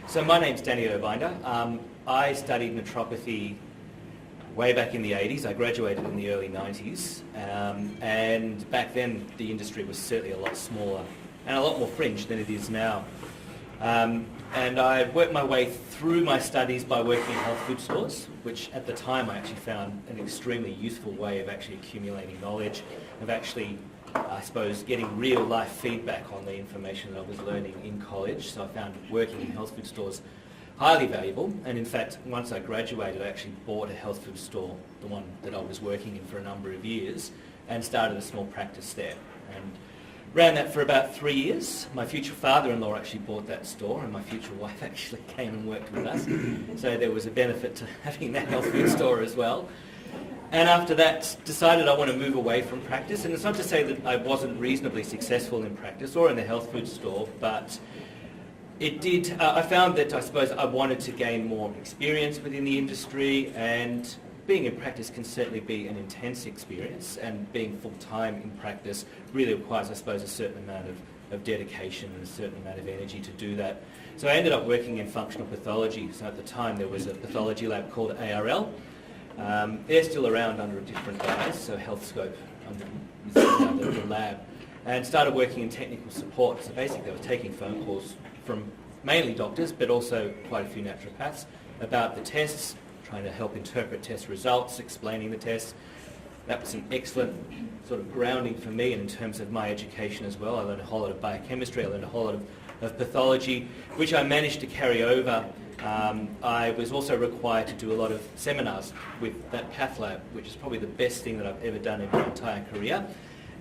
So my name's Danny Irbinder. I studied naturopathy way back in the 80s. I graduated in the early 90s, and back then the industry was certainly a lot smaller and a lot more fringe than it is now. And I worked my way through my studies by working in health food stores, which at the time I actually found an extremely useful way of actually accumulating knowledge, of actually, I suppose, getting real life feedback on the information that I was learning in college. So I found working in health food stores highly valuable, and in fact once I graduated I actually bought a health food store, the one that I was working in for a number of years, and started a small practice there. And ran that for about 3 years. My future father-in-law actually bought that store, and my future wife actually came and worked with us. So there was a benefit to having that health food store as well. And after that, decided I want to move away from practice. And it's not to say that I wasn't reasonably successful in practice or in the health food store, but it did. I found that I suppose I wanted to gain more experience within the industry, and being in practice can certainly be an intense experience, and being full-time in practice really requires, I suppose, a certain amount of dedication and a certain amount of energy to do that. So I ended up working in functional pathology. So at the time there was a pathology lab called ARL. They're still around under a different guise, so HealthScope under the lab, and started working in technical support. So basically I was taking phone calls from mainly doctors, but also quite a few naturopaths about the tests, trying to help interpret test results, explaining the tests. That was an excellent sort of grounding for me, and in terms of my education as well. I learned a whole lot of biochemistry, I learned a whole lot of pathology, which I managed to carry over. I was also required to do a lot of seminars with that cath lab, which is probably the best thing that I've ever done in my entire career.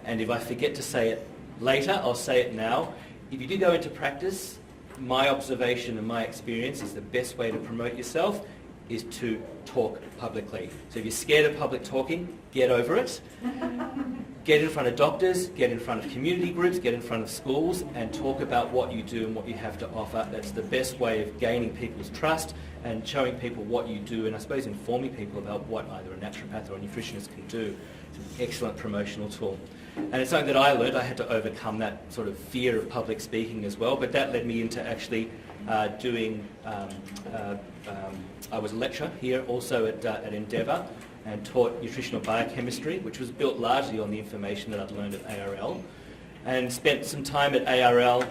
And if I forget to say it later, I'll say it now. If you do go into practice, my observation and my experience is the best way to promote yourself is to talk publicly. So if you're scared of public talking, get over it. Get in front of doctors, get in front of community groups, get in front of schools, and talk about what you do and what you have to offer. That's the best way of gaining people's trust and showing people what you do, and I suppose informing people about what either a naturopath or a nutritionist can do. It's an excellent promotional tool. And it's something that I learned. I had to overcome that sort of fear of public speaking as well, but that led me into actually doing, I was a lecturer here also at Endeavour, and taught nutritional biochemistry, which was built largely on the information that I'd learned at ARL. And spent some time at ARL.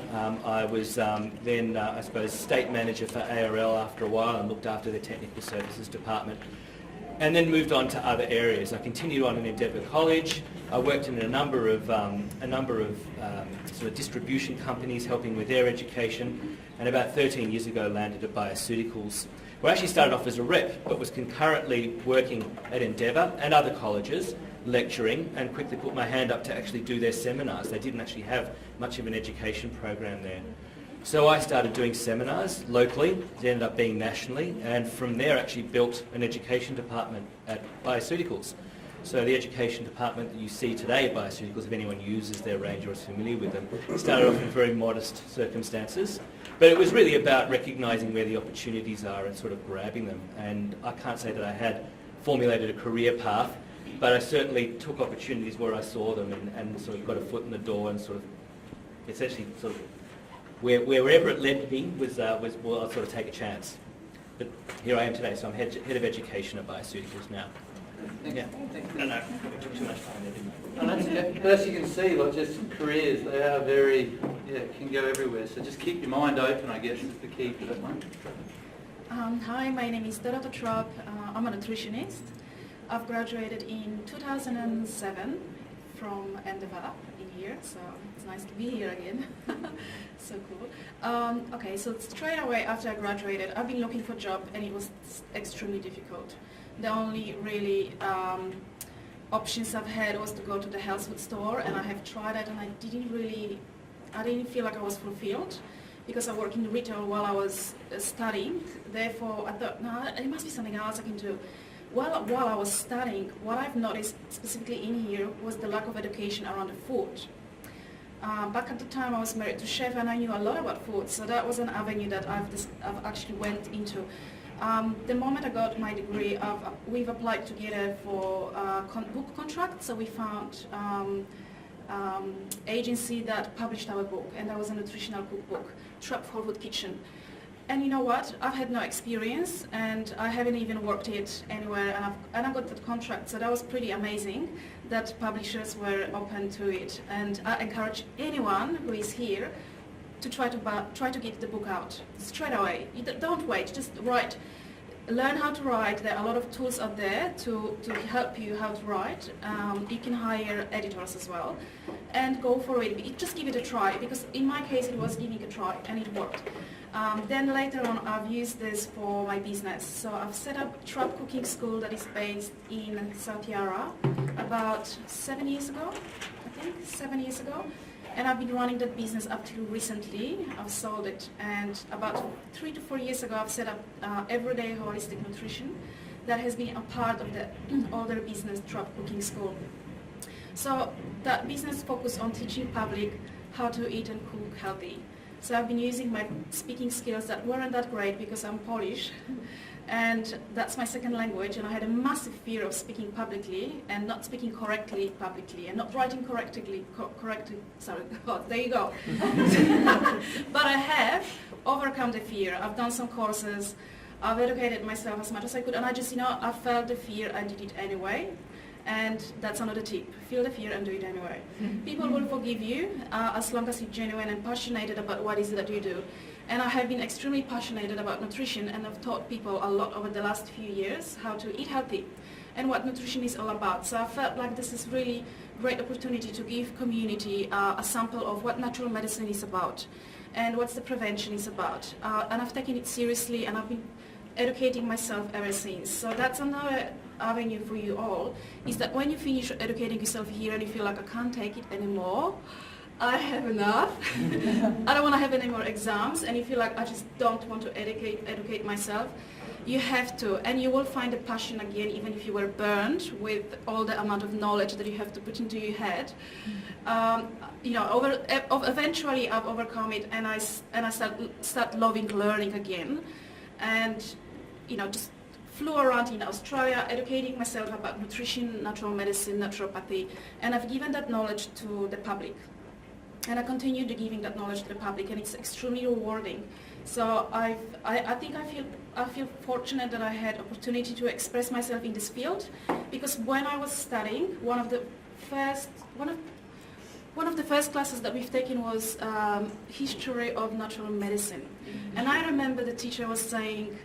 I was then, I suppose, state manager for ARL after a while, and looked after the technical services department. And then moved on to other areas. I continued on in Endeavour College. I worked in a number of sort of distribution companies, helping with their education. And about 13 years ago, landed at Bioceuticals. Well, I actually started off as a rep, but was concurrently working at Endeavour and other colleges, lecturing, and quickly put my hand up to actually do their seminars. They didn't actually have much of an education program there. So I started doing seminars locally. It ended up being nationally, and from there actually built an education department at Bioceuticals. So the education department that you see today at Bioceuticals, if anyone uses their range or is familiar with them, started off in very modest circumstances. But it was really about recognising where the opportunities are and sort of grabbing them. And I can't say that I had formulated a career path, but I certainly took opportunities where I saw them, and sort of got a foot in the door, and sort of essentially sort of wherever it led me was well, I'll sort of take a chance. But here I am today, so I'm head of education at Bioceuticals now. Yeah. No, I took too much time there, didn't I? No, that's okay. But as you can see, like, just careers, they are very, can go everywhere. So just keep your mind open, I guess, is the key for that one. Hi, my name is Dorota Trop. I'm a nutritionist. I've graduated in 2007 from Endeavour in here, so it's nice to be here again. So cool. Okay, so straight away after I graduated, I've been looking for a job, and it was extremely difficult. The only really options I've had was to go to the health food store, and I have tried it, and I didn't feel like I was fulfilled, because I worked in retail while I was studying. Therefore, I thought, no, it must be something else I can do. While I was studying, what I've noticed specifically in here was the lack of education around the food. Back at the time, I was married to a chef, and I knew a lot about food, so that was an avenue that I've actually went into. The moment I got my degree, we've applied together for book contract, so we found agency that published our book, and that was a nutritional cookbook, Trapped Whole Food Kitchen. And you know what? I've had no experience, and I haven't even worked it anywhere, and I got that contract, so that was pretty amazing that publishers were open to it. And I encourage anyone who is here to try to get the book out straight away. Don't wait, just write. Learn how to write. There are a lot of tools out there to help you how to write. You can hire editors as well, and go for it. Just give it a try, because in my case it was giving a try and it worked. Then later on I've used this for my business. So I've set up Trap Cooking School that is based in South Yarra about 7 years ago, I think, 7 years ago. And I've been running that business up to recently. I've sold it, and about 3 to 4 years ago I've set up Everyday Holistic Nutrition that has been a part of the older business Trap Cooking School. So that business focused on teaching public how to eat and cook healthy. So I've been using my speaking skills that weren't that great because I'm Polish, and that's my second language, and I had a massive fear of speaking publicly and not speaking correctly publicly and not writing correctly, sorry, oh, there you go. But I have overcome the fear. I've done some courses, I've educated myself as much as I could, and I just, I felt the fear, I did it anyway. And that's another tip. Feel the fear and do it anyway. People will forgive you as long as you're genuine and passionate about what is it that you do. And I have been extremely passionate about nutrition, and I've taught people a lot over the last few years how to eat healthy and what nutrition is all about. So I felt like this is really great opportunity to give community a sample of what natural medicine is about and what the prevention is about. And I've taken it seriously, and I've been educating myself ever since. So that's another avenue for you all, is that when you finish educating yourself here and you feel like I can't take it anymore, I have enough, I don't want to have any more exams, and you feel like I just don't want to educate myself, you have to, and you will find a passion again, even if you were burned with all the amount of knowledge that you have to put into your head. Eventually I've overcome it, and I start loving learning again, and just flew around in Australia educating myself about nutrition, natural medicine, naturopathy, and I've given that knowledge to the public. And I continue to giving that knowledge to the public, and it's extremely rewarding. So I feel fortunate that I had opportunity to express myself in this field, because when I was studying, one of the first classes that we've taken was history of natural medicine. And I remember the teacher was saying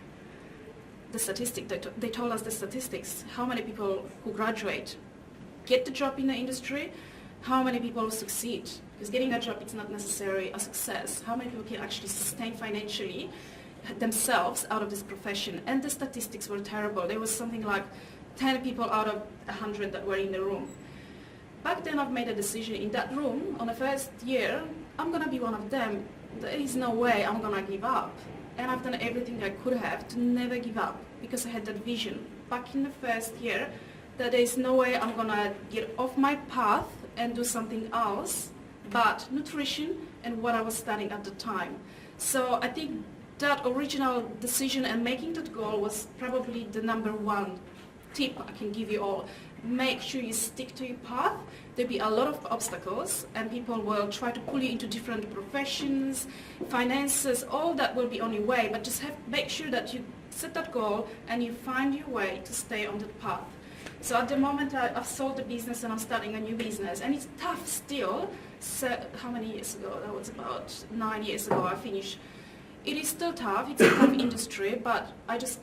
the statistic, they told us the statistics, how many people who graduate get the job in the industry, how many people succeed, because getting a job is not necessarily a success, how many people can actually sustain financially themselves out of this profession. And the statistics were terrible. There was something like 10 people out of 100 that were in the room. Back then I've made a decision in that room on the first year, I'm going to be one of them. There is no way I'm going to give up. And I've done everything I could have to never give up, because I had that vision back in the first year that there is no way I'm going to get off my path and do something else but nutrition and what I was studying at the time. So I think that original decision and making that goal was probably the number one tip I can give you all. Make sure you stick to your path. There'll be a lot of obstacles, and people will try to pull you into different professions, finances, all that will be on your way, but just make sure that you set that goal and you find your way to stay on that path. So at the moment I've sold the business and I'm starting a new business, and it's tough still. So how many years ago? That was about 9 years ago I finished. It is still tough, it's a tough industry, but I just,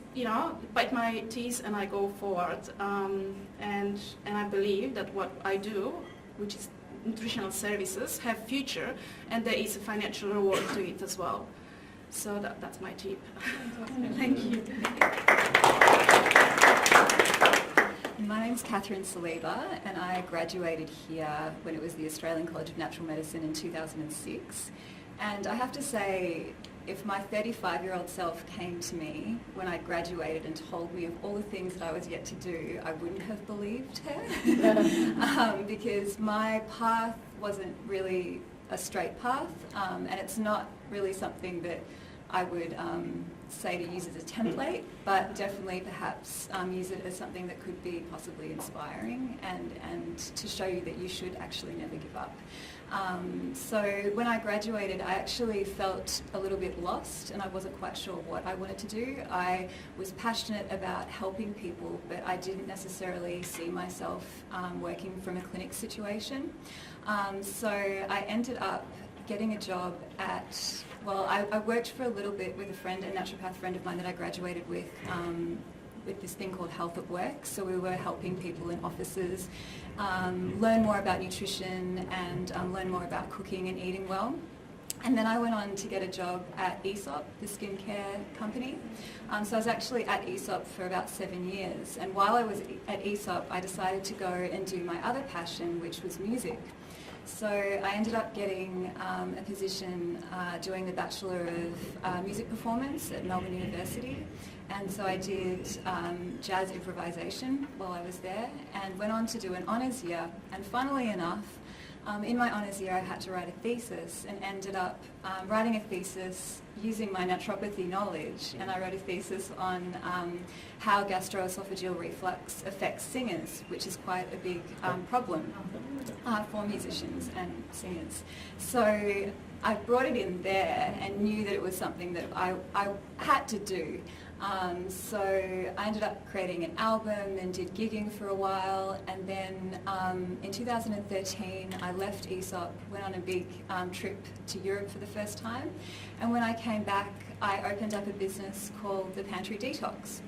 bite my teeth and I go forward. And I believe that what I do, which is nutritional services, have future, and there is a financial reward to it as well. So that's my tip. Thank you. My name's Catherine Saliba, and I graduated here when it was the Australian College of Natural Medicine in 2006. And I have to say, if my 35-year-old self came to me when I graduated and told me of all the things that I was yet to do, I wouldn't have believed her because my path wasn't really a straight path, and it's not really something that I would say to use as a template, but definitely perhaps use it as something that could be possibly inspiring and to show you that you should actually never give up. So when I graduated, I actually felt a little bit lost and I wasn't quite sure what I wanted to do. I was passionate about helping people, but I didn't necessarily see myself working from a clinic situation. So I ended up getting a job at, well, I worked for a little bit with a friend, a naturopath friend of mine that I graduated with this thing called Health at Work. So we were helping people in offices learn more about nutrition and learn more about cooking and eating well. And then I went on to get a job at Aesop, the skincare company. So I was actually at Aesop for about 7 years. And while I was at Aesop, I decided to go and do my other passion, which was music. So I ended up getting a position doing the Bachelor of Music Performance at Melbourne University. And so I did jazz improvisation while I was there and went on to do an honours year. And funnily enough, in my honours year I had to write a thesis and ended up writing a thesis using my naturopathy knowledge. And I wrote a thesis on how gastroesophageal reflux affects singers, which is quite a big problem for musicians and singers. So I brought it in there and knew that it was something that I had to do. So I ended up creating an album and did gigging for a while, and then in 2013 I left Aesop, went on a big trip to Europe for the first time, and when I came back I opened up a business called the Pantry Detox.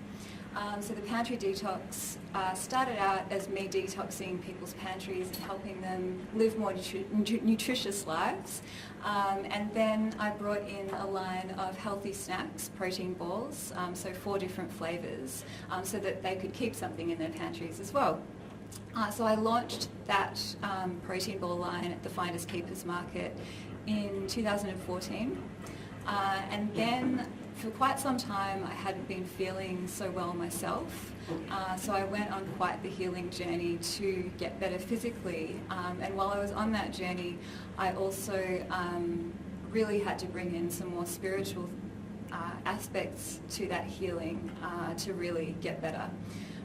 So the Pantry Detox started out as me detoxing people's pantries and helping them live more nutritious lives. And then I brought in a line of healthy snacks, protein balls, so 4 different flavours, so that they could keep something in their pantries as well. So I launched that protein ball line at the Finders Keepers Market in 2014. And then for quite some time I hadn't been feeling so well myself, so I went on quite the healing journey to get better physically, and while I was on that journey I also really had to bring in some more spiritual aspects to that healing to really get better.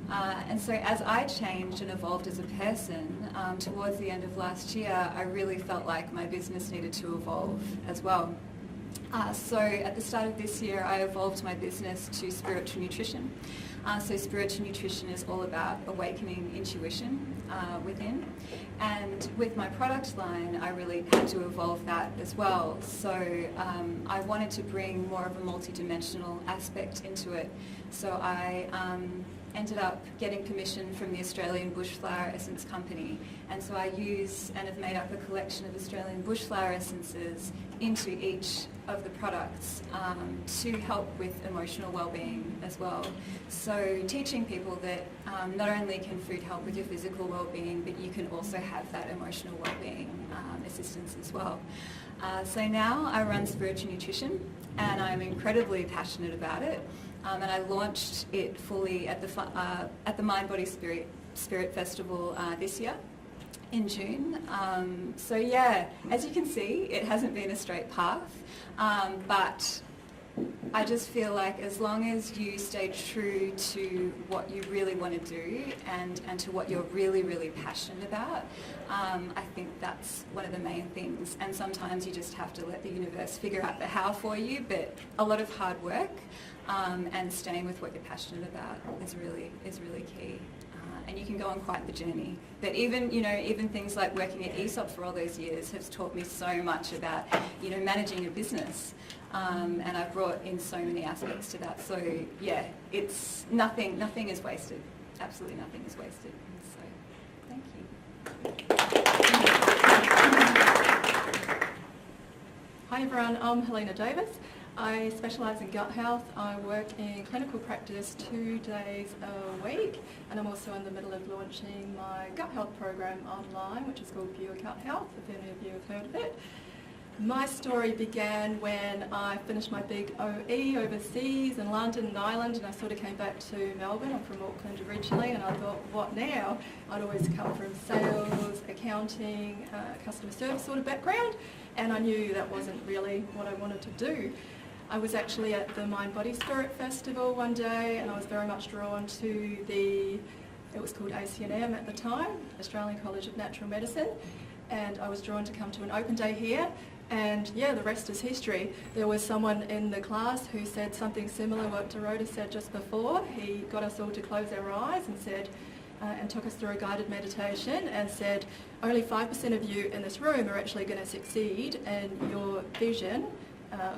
And so as I changed and evolved as a person, towards the end of last year I really felt like my business needed to evolve as well. So at the start of this year I evolved my business to spiritual nutrition. So spiritual nutrition is all about awakening intuition within, and with my product line I really had to evolve that as well. So I wanted to bring more of a multi-dimensional aspect into it. So I ended up getting permission from the Australian Bushflower Essence Company, and so I use and have made up a collection of Australian bushflower essences into each of the products to help with emotional well-being as well. So teaching people that not only can food help with your physical well-being, but you can also have that emotional well-being assistance as well. So now I run Spiritual Nutrition and I'm incredibly passionate about it. And I launched it fully at the Mind Body Spirit Festival this year in June. So yeah, as you can see, it hasn't been a straight path, but I just feel like as long as you stay true to what you really want to do and to what you're really, really passionate about, I think that's one of the main things. And sometimes you just have to let the universe figure out the how for you, but a lot of hard work and staying with what you're passionate about is really key. And you can go on quite the journey. But even things like working at Aesop for all those years has taught me so much about, managing a business. And I've brought in so many aspects to that. So yeah, it's nothing is wasted. Absolutely nothing is wasted. So thank you. Hi everyone, I'm Helena Davis. I specialise in gut health. I work in clinical practice 2 days a week, and I'm also in the middle of launching my gut health program online, which is called Pure Gut Health, if any of you have heard of it. My story began when I finished my big OE overseas in London and Ireland, and I sort of came back to Melbourne. I'm from Auckland originally, and I thought, what now? I'd always come from sales, accounting, customer service sort of background, and I knew that wasn't really what I wanted to do. I was actually at the Mind Body Spirit Festival one day, and I was very much drawn to it was called ACNM at the time, Australian College of Natural Medicine, and I was drawn to come to an open day here. And yeah, the rest is history. There was someone in the class who said something similar what Dorota said just before. He got us all to close our eyes and said, and took us through a guided meditation and said, only 5% of you in this room are actually going to succeed in your vision.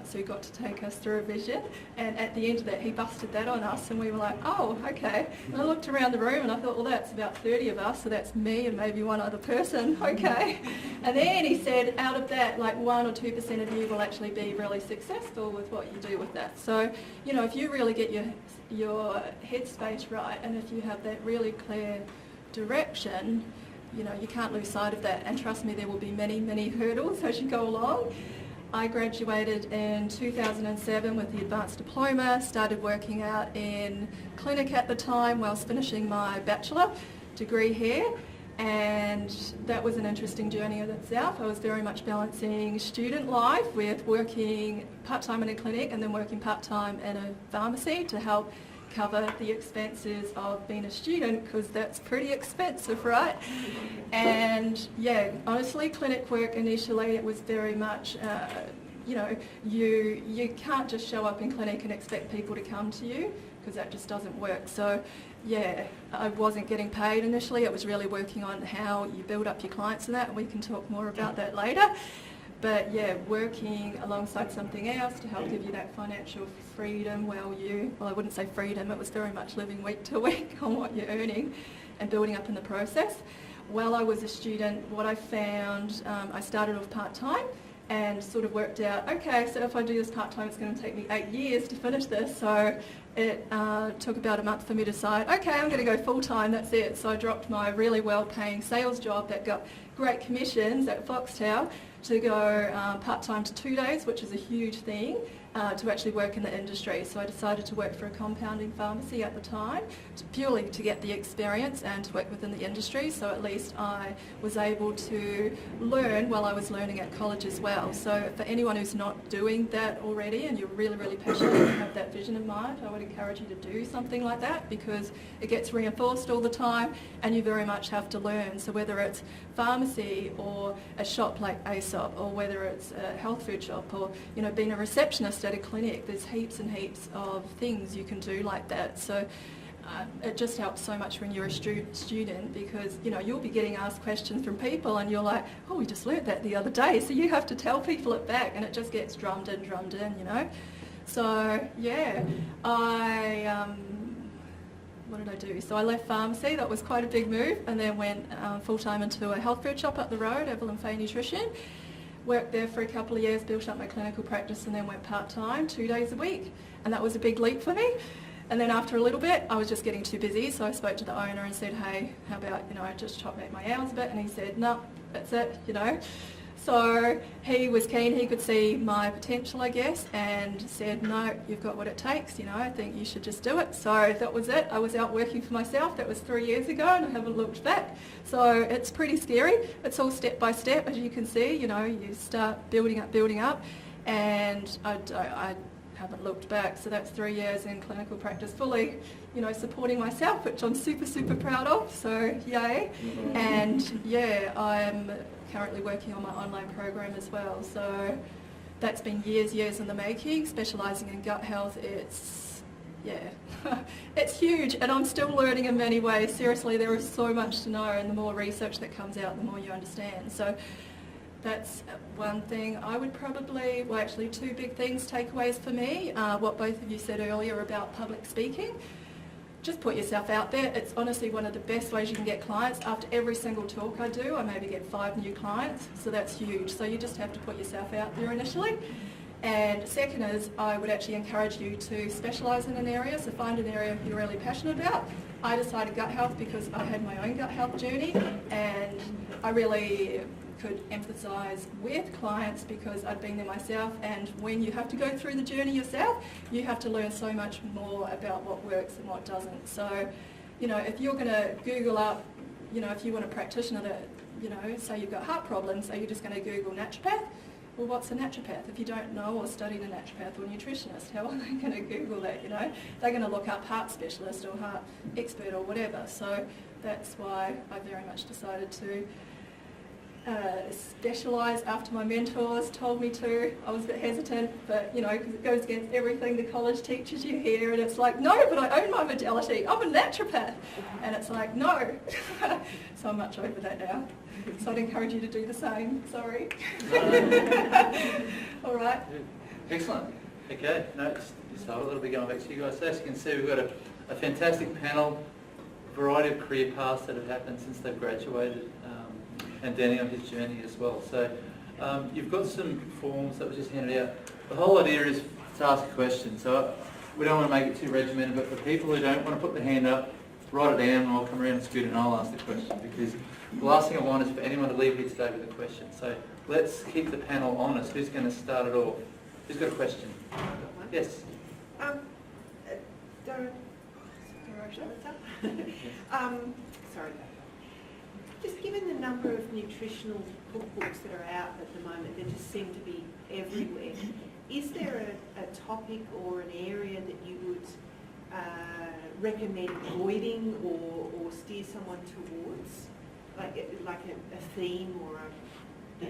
So he got to take us through a vision, and at the end of that he busted that on us, and we were like, oh, okay. And I looked around the room and I thought, well, that's about 30 of us, so that's me and maybe one other person, okay. And then he said, out of that, like 1 or 2% of you will actually be really successful with what you do with that. So, you know, if you really get your headspace right, and if you have that really clear direction, you know, you can't lose sight of that. And trust me, there will be many, many hurdles as you go along. I graduated in 2007 with the advanced diploma, started working out in clinic at the time whilst finishing my bachelor degree here, and that was an interesting journey in itself. I was very much balancing student life with working part-time in a clinic and then working part-time in a pharmacy to help cover the expenses of being a student, because that's pretty expensive, right? And yeah, honestly, clinic work initially, it was very much, you know, you can't just show up in clinic and expect people to come to you, because that just doesn't work. So yeah, I wasn't getting paid initially. It was really working on how you build up your clients and that, and we can talk more about that later. But yeah, working alongside something else to help give you that financial freedom well, I wouldn't say freedom, it was very much living week to week on what you're earning and building up in the process. While I was a student, what I found, I started off part-time and sort of worked out, okay, so if I do this part-time, it's going to take me 8 years to finish this. So it took about a month for me to decide, okay, I'm going to go full-time, that's it. So I dropped my really well-paying sales job that got great commissions at Foxtel to go part-time to 2 days, which is a huge thing, to actually work in the industry. So I decided to work for a compounding pharmacy at the time, purely to get the experience and to work within the industry, so at least I was able to learn while I was learning at college as well. So for anyone who's not doing that already and you're really, really passionate and have that vision in mind, I would encourage you to do something like that, because it gets reinforced all the time and you very much have to learn. So whether it's pharmacy or a shop like Aesop, or whether it's a health food shop, or, you know, being a receptionist at a clinic, there's heaps and heaps of things you can do like that. So it just helps so much when you're a student, because, you know, you'll be getting asked questions from people and you're like, oh, we just learnt that the other day. So you have to tell people it back, and it just gets drummed in, you know. So yeah, what did I do? So I left pharmacy, that was quite a big move, and then went full-time into a health food shop up the road, Evelyn Fay Nutrition. Worked there for a couple of years, built up my clinical practice, and then went part-time 2 days a week. And that was a big leap for me. And then after a little bit, I was just getting too busy, so I spoke to the owner and said, hey, how about, you know, I just chop back my hours a bit? And he said, no, that's it, you know. So he was keen, he could see my potential, I guess, and said, no, you've got what it takes, you know, I think you should just do it. So that was it. I was out working for myself. That was 3 years ago, and I haven't looked back. So it's pretty scary. It's all step by step, as you can see, you know, you start building up, and I haven't looked back. So that's 3 years in clinical practice, fully, you know, supporting myself, which I'm super, super proud of. So yay. And yeah, I'm currently working on my online program as well. So that's been years in the making, specialising in gut health. It's, yeah, it's huge, and I'm still learning in many ways. Seriously, there is so much to know, and the more research that comes out, the more you understand. So that's one thing I would probably, well, actually 2 big things, takeaways for me. What both of you said earlier about public speaking. Just put yourself out there. It's honestly one of the best ways you can get clients. After every single talk I do, I maybe get 5 new clients, so that's huge. So you just have to put yourself out there initially. And second is, I would actually encourage you to specialise in an area, so find an area you're really passionate about. I decided gut health because I had my own gut health journey, and I really could empathise with clients because I'd been there myself, and when you have to go through the journey yourself, you have to learn so much more about what works and what doesn't. So, you know, if you're going to Google up, you know, if you want a practitioner that, you know, say you've got heart problems, so you're just going to Google naturopath, well, what's a naturopath? If you don't know or studied a naturopath or nutritionist, how are they going to Google that, you know? They're going to look up heart specialist or heart expert or whatever. So that's why I very much decided to specialise after my mentors told me to. I was a bit hesitant, but you know, because it goes against everything the college teaches you here, and it's like, no, but I own my modality, I'm a naturopath. And it's like, no. So I'm much over that now. So I'd encourage you to do the same, sorry. All right. Excellent. Okay, no, just a little bit going back to you guys. So as you can see, we've got a fantastic panel, variety of career paths that have happened since they've graduated, and Danny on his journey as well. So you've got some forms that were just handed out. The whole idea is to ask a question. So we don't want to make it too regimented, but for people who don't want to put their hand up, write it down and I'll come around and scoot and I'll ask the question, because the last thing I want is for anyone to leave here today with a question. So let's keep the panel honest. Who's going to start it off? Who's got a question? Yes. Sorry. Just given the number of nutritional cookbooks that are out at the moment, they just seem to be everywhere. Is there a topic or an area that you would recommend avoiding or steer someone towards, like a theme or a?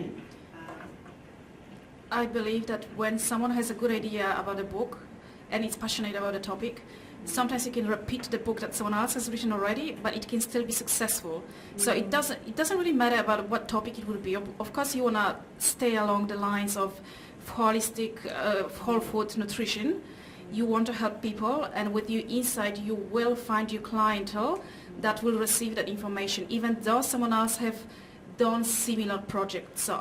I believe that when someone has a good idea about a book and is passionate about a topic, sometimes you can repeat the book that someone else has written already, but it can still be successful. So it doesn't really matter about what topic it will be. Of course, you want to stay along the lines of holistic, whole food nutrition. You want to help people, and with your insight, you will find your clientele that will receive that information, even though someone else have done similar projects. So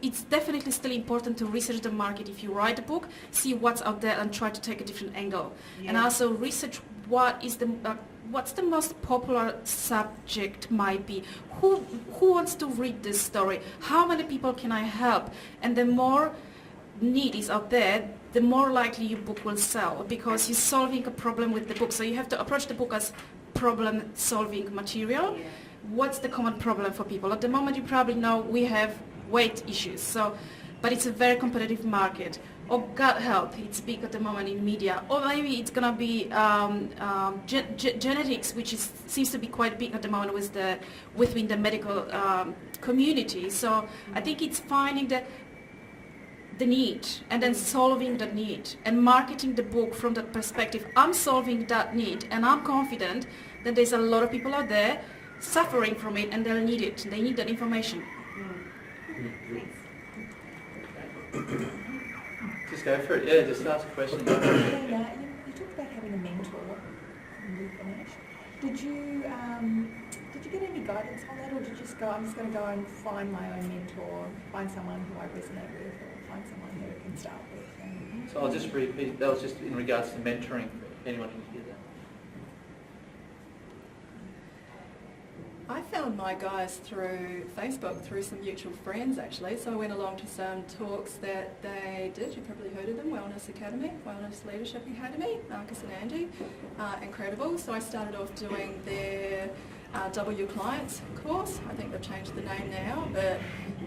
it's definitely still important to research the market. If you write a book, see what's out there and try to take a different angle. Yeah. And also research what's the most popular subject might be. Who wants to read this story? How many people can I help? And the more need is out there, the more likely your book will sell, because you're solving a problem with the book. So you have to approach the book as problem-solving material. Yeah. What's the common problem for people? At the moment, you probably know we have weight issues, but it's a very competitive market. Or gut health, it's big at the moment in media. Or maybe it's going to be genetics, which seems to be quite big at the moment within the medical community. So I think it's finding the need and then solving the need and marketing the book from that perspective. I'm solving that need, and I'm confident that there's a lot of people out there suffering from it, and they'll need it. They need that information. Just go for it. Yeah, just ask a question. You talked about having a mentor when you finished. Did you get any guidance on that, or did you just go, I'm just going to go and find my own mentor, find someone who I resonate with, or find someone who I can start with? So I'll just repeat, that was just in regards to mentoring, if anyone can hear that. I found my guys through Facebook, through some mutual friends actually. So I went along to some talks that they did. You've probably heard of them, Wellness Academy, Wellness Leadership Academy, Marcus and Andy. Incredible. So I started off doing their W Clients course. I think they've changed the name now, but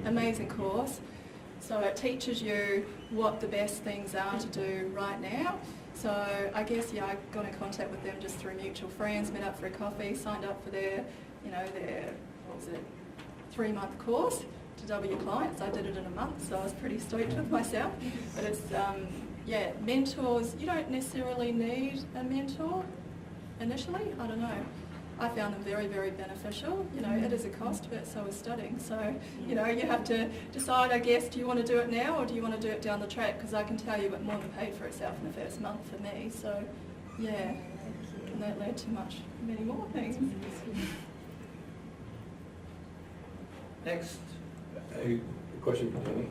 amazing course. So it teaches you what the best things are to do right now. So I guess, I got in contact with them just through mutual friends, met up for a coffee, signed up for their 3-month course to W Clients. I did it in a month, so I was pretty stoked with myself. But it's, mentors, you don't necessarily need a mentor initially, I don't know. I found them very, very beneficial. It is a cost, but so is studying. So, you have to decide, I guess, do you want to do it now or do you want to do it down the track? Because I can tell you it more than paid for itself in the first month for me. So, yeah, and that led to many more things. Next. A question for Danny.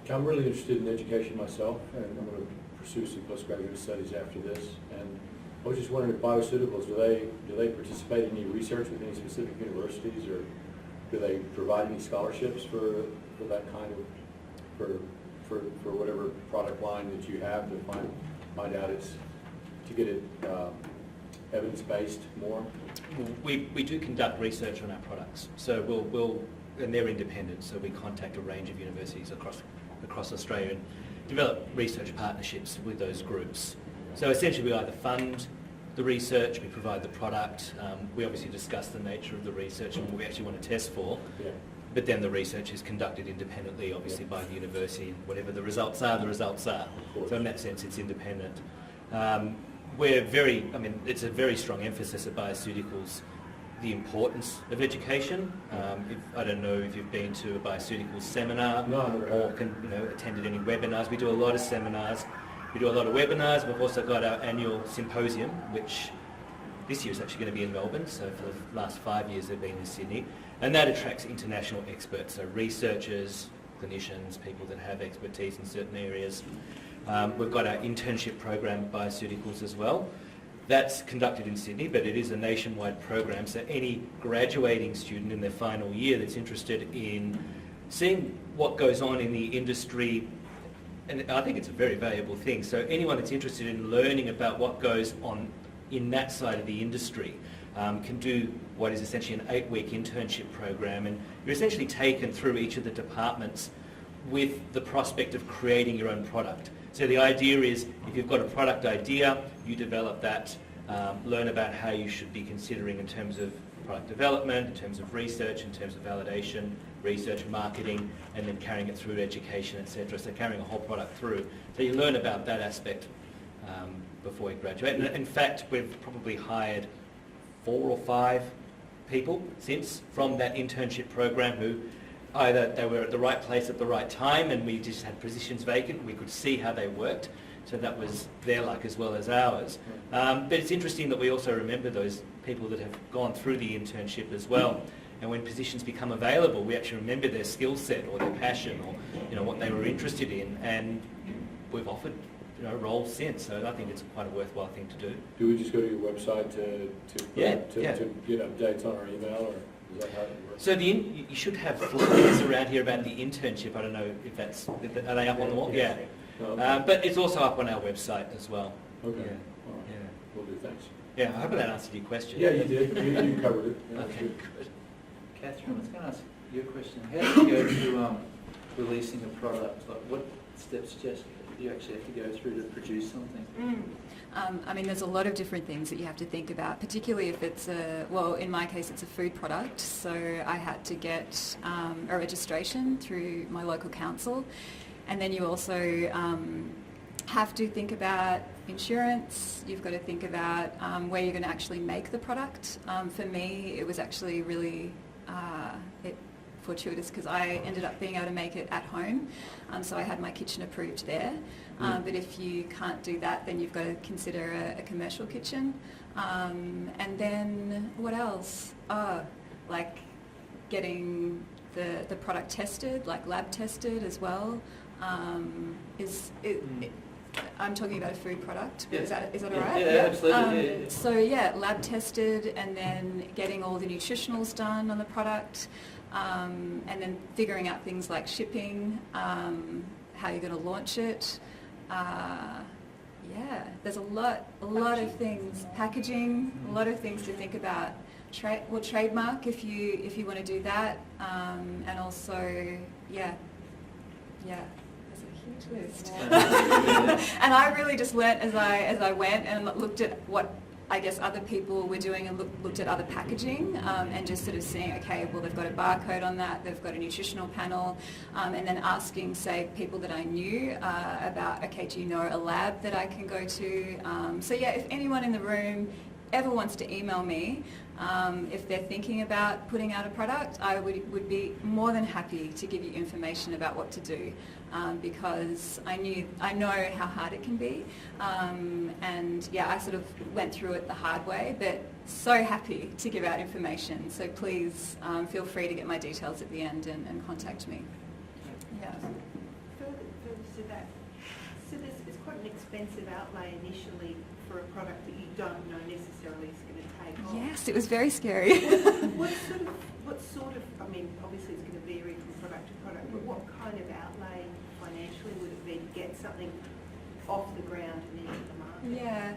I'm really interested in education myself, and I'm going to pursue some postgraduate studies after this. And I was just wondering if bioceuticals, do they participate in any research with any specific universities, or do they provide any scholarships for that kind of for whatever product line that you have to find out to get it evidence-based more? We do conduct research on our products, so we'll and they're independent, so we contact a range of universities across Australia and develop research partnerships with those groups. So essentially we either fund the research, we provide the product, we obviously discuss the nature of the research and what we actually want to test for, Yeah. but then the research is conducted independently, obviously by the university, and whatever the results are, the results are. So in that sense it's independent. It's a very strong emphasis at Bioceuticals, the importance of education. I don't know if you've been to a bioceuticals seminar No, I never or have. attended any webinars. We do a lot of seminars. We do a lot of webinars. We've also got our annual symposium, which this year is actually going to be in Melbourne. So for the last 5 years they've been in Sydney. And that attracts international experts, so researchers, clinicians, people that have expertise in certain areas. We've got our internship program at Bioceuticals as well. That's conducted in Sydney, but it is a nationwide program, so any graduating student in their final year that's interested in seeing what goes on in the industry, and I think it's a very valuable thing, so anyone that's interested in learning about what goes on in that side of the industry can do what is essentially an 8-week internship program, and you're essentially taken through each of the departments with the prospect of creating your own product. So the idea is, if you've got a product idea, you develop that, learn about how you should be considering in terms of product development, in terms of research, in terms of validation, research, marketing, and then carrying it through to education, etc. So carrying a whole product through. So you learn about that aspect before you graduate. And in fact, we've probably hired 4 or 5 people since from that internship program who either they were at the right place at the right time and we just had positions vacant, we could see how they worked, so that was their luck as well as ours. But it's interesting that we also remember those people that have gone through the internship as well, and when positions become available we actually remember their skill set or their passion or what they were interested in, and we've offered roles since, so I think it's quite a worthwhile thing to do. Do we just go to your website to get updates on our email, or is that how it works? So you should have flyers around here about the internship. I don't know if are they up on the wall? Yeah. But it's also up on our website as well. Okay. Yeah. All right. Yeah. Will do, thanks. Yeah, I hope that answered your question. Yeah, you did. You covered it. Yeah, that's Okay, good. good. Catherine, I was going to ask you a question. How do you go to releasing a product? Like, what steps do you actually have to go through to produce something? There's a lot of different things that you have to think about, particularly if it's in my case it's a food product, so I had to get a registration through my local council, and then you also have to think about insurance, you've got to think about where you're going to actually make the product. For me, it was actually really fortuitous because I ended up being able to make it at home, so I had my kitchen approved there. But if you can't do that, then you've got to consider a commercial kitchen. And then what else? Like getting the product tested, like lab tested as well. I'm talking about a food product. Yeah. Is that all right? Yeah, absolutely. Yeah. So lab tested, and then getting all the nutritionals done on the product, and then figuring out things like shipping, how you're going to launch it. There's a lot of things. Packaging, a lot of things to think about. Trademark if you want to do that, and also there's a huge list. And I really just learnt as I went and looked at what I guess other people were doing and looked at other packaging, and just sort of seeing, okay, well they've got a barcode on that, they've got a nutritional panel, and then asking, say, people that I knew about, okay, do you know a lab that I can go to? If anyone in the room ever wants to email me, if they're thinking about putting out a product, I would be more than happy to give you information about what to do, because I know how hard it can be, I sort of went through it the hard way, but so happy to give out information. So please feel free to get my details at the end and contact me. Yeah. Further to that, so it's quite an expensive outlay initially for a product that you don't know necessarily is going to take off. Yes, it was very scary. What sort of, obviously it's going to vary from product to product, but what kind of outlay financially would it be to get something off the ground and into the market? Yeah.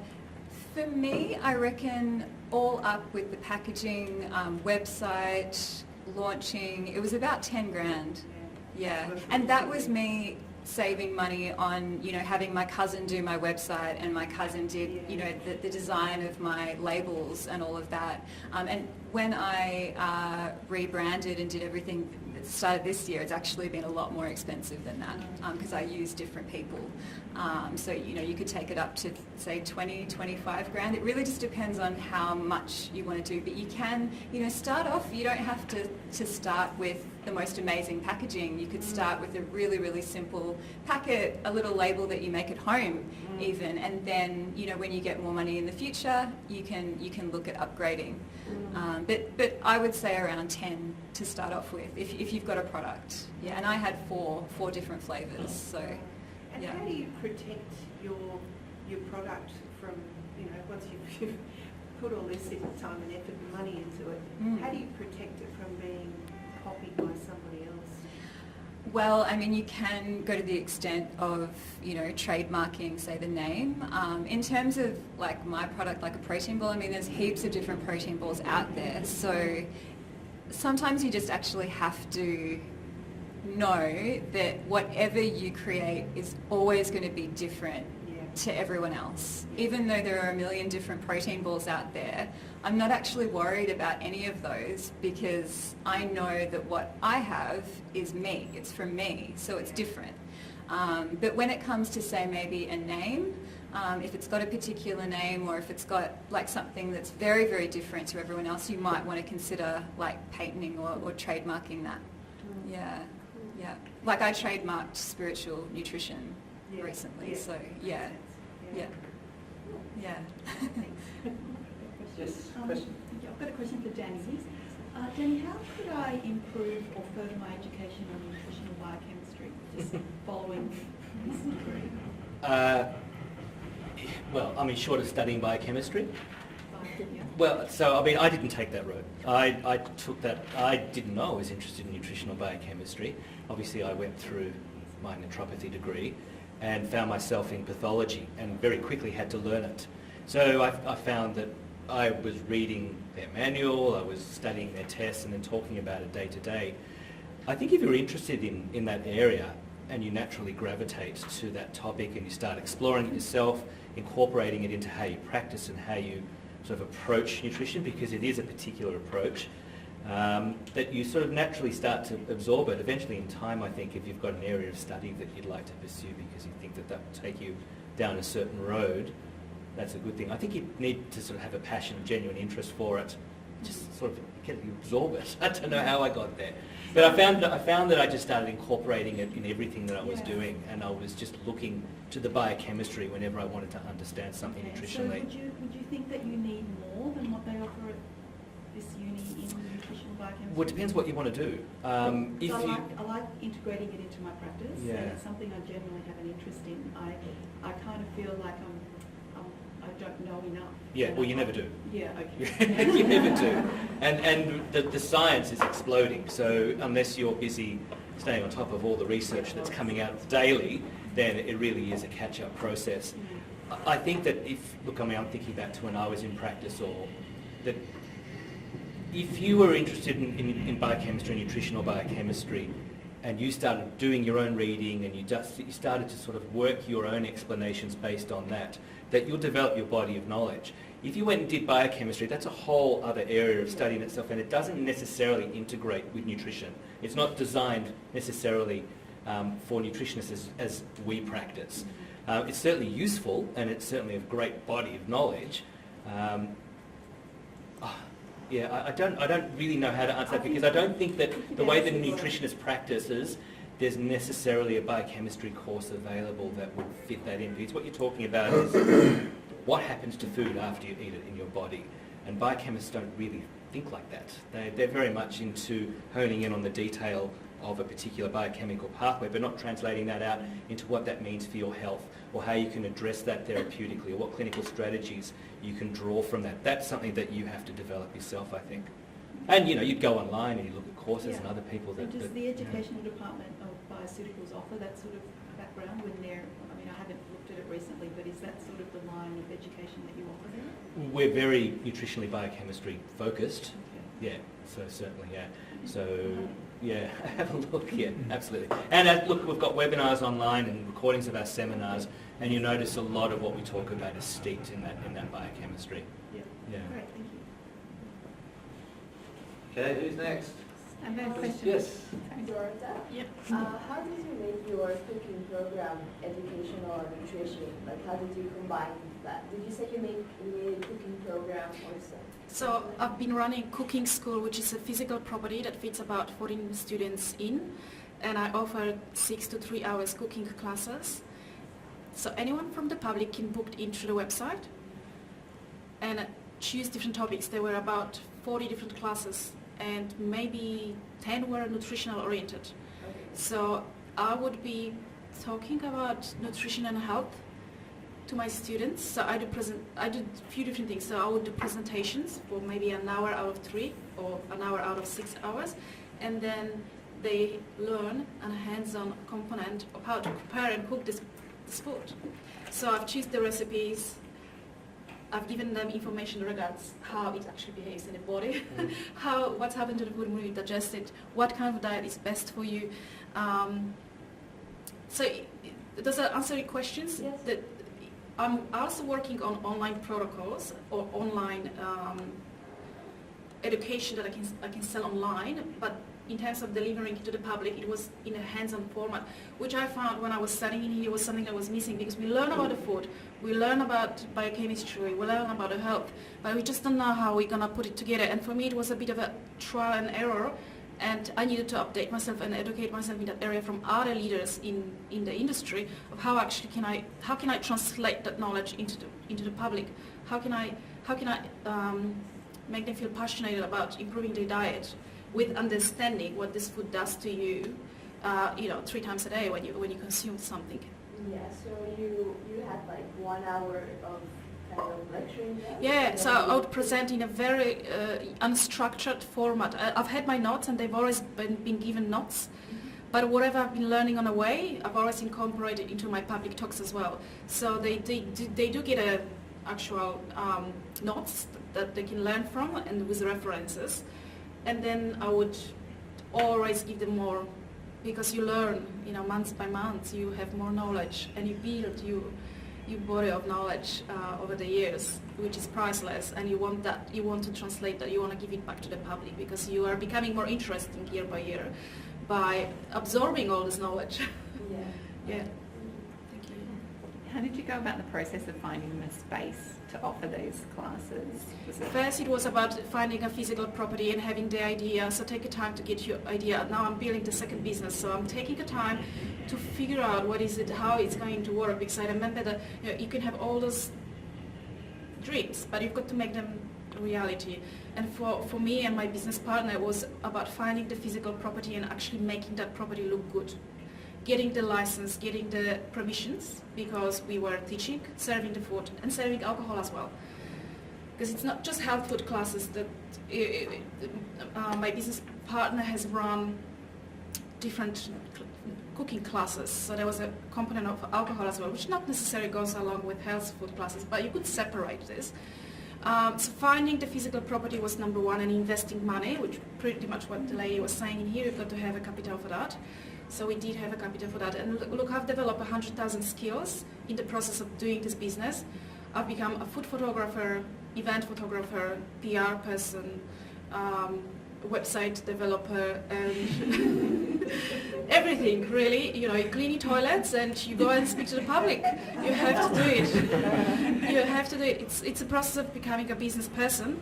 For me, I reckon all up with the packaging, website, launching, it was about 10 grand. Yeah, and that was me saving money on, you know, having my cousin do my website, and my cousin did, you know, the design of my labels and all of that. And when I rebranded and did everything that started this year, it's actually been a lot more expensive than that because I use different people. So, you know, you could take it up to, say, 20, 25 grand. It really just depends on how much you want to do. But you can, you know, start off, you don't have to start with the most amazing packaging. You could start with a really, really simple packet, a little label that you make at home even, and then, you know, when you get more money in the future, you can look at upgrading. But I would say around 10 to start off with, if you've got a product. Yeah, and I had four different flavours, so. And Yeah. how do you protect your product from, you know, once you've put all this time and effort and money into it, how do you protect it from being copied by somebody else? Well, I mean, you can go to the extent of, you know, trademarking, say, the name. In terms of, like, my product, like a protein ball, I mean, there's heaps of different protein balls out there. So sometimes you just actually have to know that whatever you create is always going to be different to everyone else. Even though there are a million different protein balls out there, I'm not actually worried about any of those because I know that what I have is me. It's from me, so it's different. But when it comes to, say, maybe a name, if it's got a particular name or if it's got like something that's very, very different to everyone else, you might want to consider like patenting or trademarking that. Yeah. Yeah, like I trademarked spiritual nutrition recently, so yeah. Yes, question. I've got a question for Danny. Danny, how could I improve or further my education on nutritional biochemistry, just following this degree? Well, I mean, short of studying biochemistry. Yeah. Well, so I mean, I didn't take that road. I took that. I didn't know I was interested in nutritional biochemistry. Obviously, I went through my naturopathy degree and found myself in pathology, and very quickly had to learn it. So I found that I was reading their manual, I was studying their tests, and then talking about it day to day. I think if you're interested in that area and you naturally gravitate to that topic and you start exploring it yourself, incorporating it into how you practice and how you sort of approach nutrition, because it is a particular approach, that you sort of naturally start to absorb it. Eventually in time, I think, if you've got an area of study that you'd like to pursue because you think that will take you down a certain road, that's a good thing. I think you need to sort of have a passion, genuine interest for it, just sort of absorb it. I don't know how I got there. But I found that I just started incorporating it in everything that I was doing, and I was just looking to the biochemistry whenever I wanted to understand something nutritionally. So would you think that you need more than what they offer at this uni in nutritional biochemistry? Well, it depends what you want to do. I like integrating it into my practice, Yeah. and it's something I generally have an interest in. I kind of feel like I don't know enough. Yeah, well, you never do. Yeah, okay. You never do. And the science is exploding, so unless you're busy staying on top of all the research that's coming out daily, then it really is a catch-up process. I think that I'm thinking back to when I was in practice, or that if you were interested in biochemistry, nutritional biochemistry, and you started doing your own reading and you started to sort of work your own explanations based on that you'll develop your body of knowledge. If you went and did biochemistry, that's a whole other area of study in itself, and it doesn't necessarily integrate with nutrition. It's not designed necessarily for nutritionists as we practice. It's certainly useful, and it's certainly a great body of knowledge. I don't really know how to answer that, because I don't think that the way the nutritionist practices, there's necessarily a biochemistry course available that would fit that in. Because what you're talking about is what happens to food after you eat it in your body. And biochemists don't really think like that. They're very much into honing in on the detail of a particular biochemical pathway, but not translating that out into what that means for your health, or how you can address that therapeutically, or what clinical strategies you can draw from that. That's something that you have to develop yourself, I think. And you'd go online and you look at courses and other people that... So does the educational department of bioceuticals offer that sort of background when they're, I mean, I haven't looked at it recently, but is that sort of the line of education that you offer there? We're very nutritionally biochemistry focused. Yeah, so certainly, yeah. So, yeah, have a look, yeah, absolutely. And look, we've got webinars online and recordings of our seminars, and you notice a lot of what we talk about is steeped in that biochemistry. Yeah. Yeah. Great, thank you. Okay, who's next? And then question. Yes. Dorota, Yep. how did you make your cooking program educational or nutrition? Like, how did you combine that? Did you say you made a cooking program also? So I've been running cooking school, which is a physical property that fits about 14 students in, and I offer 6 to 3 hours cooking classes. So anyone from the public can book in through the website and choose different topics. There were about 40 different classes, and maybe 10 were nutritional oriented. Okay. So I would be talking about nutrition and health to my students. So I do a few different things. So I would do presentations for maybe an hour out of 3 or an hour out of 6 hours, and then they learn a hands-on component of how to prepare and cook this food. So I've chosen the recipes. I've given them information regards how it actually behaves in the body, what's happened to the food when you digest it, what kind of diet is best for you. Does that answer your questions? Yes. I'm also working on online protocols or online education that I can sell online, but in terms of delivering it to the public, it was in a hands-on format, which I found when I was studying in here was something that was missing, because we learn about the food, we learn about biochemistry, we learn about the health, but we just don't know how we're going to put it together. And for me, it was a bit of a trial and error, and I needed to update myself and educate myself in that area from other leaders in the industry of how actually how can I translate that knowledge into the public? How can I make them feel passionate about improving their diet, with understanding what this food does to you, 3 times a day when you consume something. Yeah, so you had like 1 hour of kind of lecturing there? Yeah, so I would present in a very unstructured format. I've had my notes, and they've always been given notes, but whatever I've been learning on the way, I've always incorporated into my public talks as well. So they do get a actual notes that they can learn from, and with references. And then I would always give them more, because you learn, month by month, you have more knowledge, and you build your body of knowledge over the years, which is priceless. And you want to translate that, you want to give it back to the public, because you are becoming more interesting year by year by absorbing all this knowledge. Yeah. Yeah. Thank you. How did you go about the process of finding the space to offer these classes? First, it was about finding a physical property and having the idea. So take a time to get your idea. Now I'm building the second business, so I'm taking a time to figure out how it's going to work. Because I remember that you can have all those dreams, but you've got to make them reality. And for me and my business partner, it was about finding the physical property and actually making that property look good. Getting the license, getting the permissions, because we were teaching, serving the food, and serving alcohol as well. Because it's not just health food classes that my business partner has run different cooking classes. So there was a component of alcohol as well, which not necessarily goes along with health food classes, but you could separate this. So finding the physical property was number one, and investing money, which pretty much what the lady was saying in here, you've got to have a capital for that. So we did have a capital for that. And look, I've developed 100,000 skills in the process of doing this business. I've become a food photographer, event photographer, PR person, website developer, and everything really. You clean your toilets and you go and speak to the public. You have to do it. You have to do it. It's a process of becoming a business person.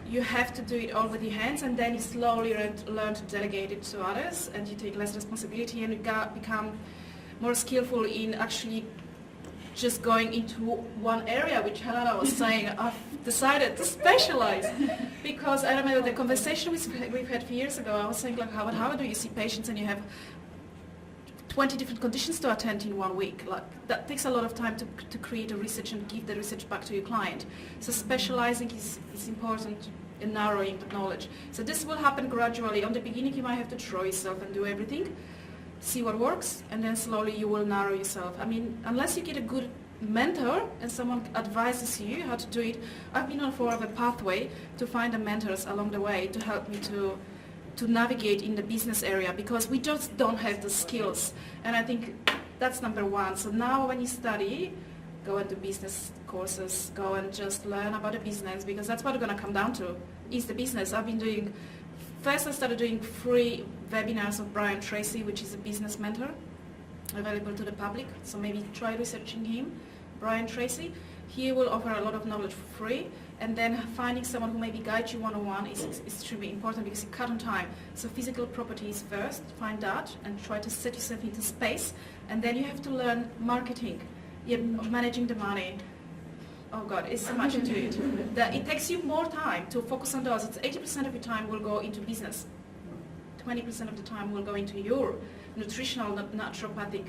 You have to do it all with your hands, and then you slowly learn to delegate it to others, and you take less responsibility, and you become more skillful in actually just going into one area, which Helena was saying. I've decided to specialize, because I remember the conversation we've had a few years ago. I was saying, like, how do you see patients and you have 20 different conditions to attend in 1 week? Like, that takes a lot of time to create a research and give the research back to your client. So specializing is important in narrowing the knowledge. So this will happen gradually. On the beginning, you might have to throw yourself and do everything, see what works, and then slowly you will narrow yourself. I mean, unless you get a good mentor and someone advises you how to do it, I've been on for a pathway to find the mentors along the way to help me to navigate in the business area, because we just don't have the skills. And I think that's number one. So now when you study, go into business courses, go and just learn about the business, because that's what it's going to come down to, is the business. First I started doing free webinars of Brian Tracy, which is a business mentor, available to the public. So maybe try researching him, Brian Tracy. He will offer a lot of knowledge for free. And then finding someone who maybe guides you one-on-one is extremely important, because you cut on time. So physical properties first, find that and try to set yourself into space. And then you have to learn marketing, managing the money. Oh God, it's so much into it. That it takes you more time to focus on those. It's 80% of your time will go into business. 20% of the time will go into your nutritional, naturopathic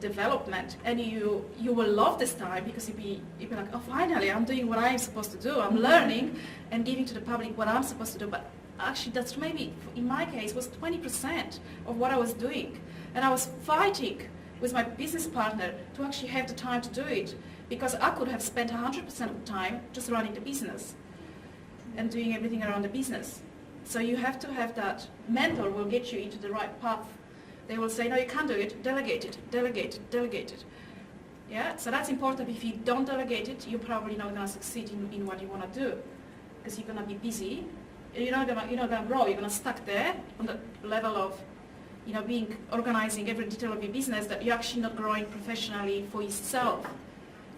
development, and you will love this time, because you'll be like, oh, finally I'm doing what I'm supposed to do. I'm learning and giving to the public what I'm supposed to do. But actually that's maybe, in my case, was 20% of what I was doing, and I was fighting with my business partner to actually have the time to do it, because I could have spent 100% of the time just running the business and doing everything around the business. So you have to have that mentor will get you into the right path. They will say, no, you can't do it, delegate it, delegate it, delegate it. Yeah, so that's important. If you don't delegate it, you're probably not going to succeed in what you want to do, because you're going to be busy. You're not going to grow. You're going to stuck there on the level of, organizing every detail of your business, that you're actually not growing professionally for yourself.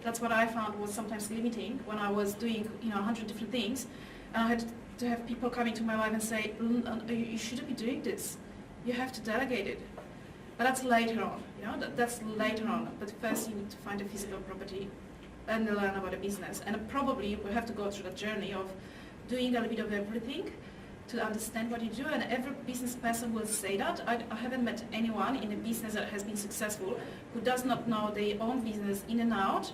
That's what I found was sometimes limiting when I was doing, 100 different things. And I had to have people come into my life and say, you shouldn't be doing this. You have to delegate it. But that's later on, that's later on. But first you need to find a physical property and learn about a business. And probably we have to go through the journey of doing a little bit of everything to understand what you do. And every business person will say that. I haven't met anyone in a business that has been successful who does not know their own business in and out.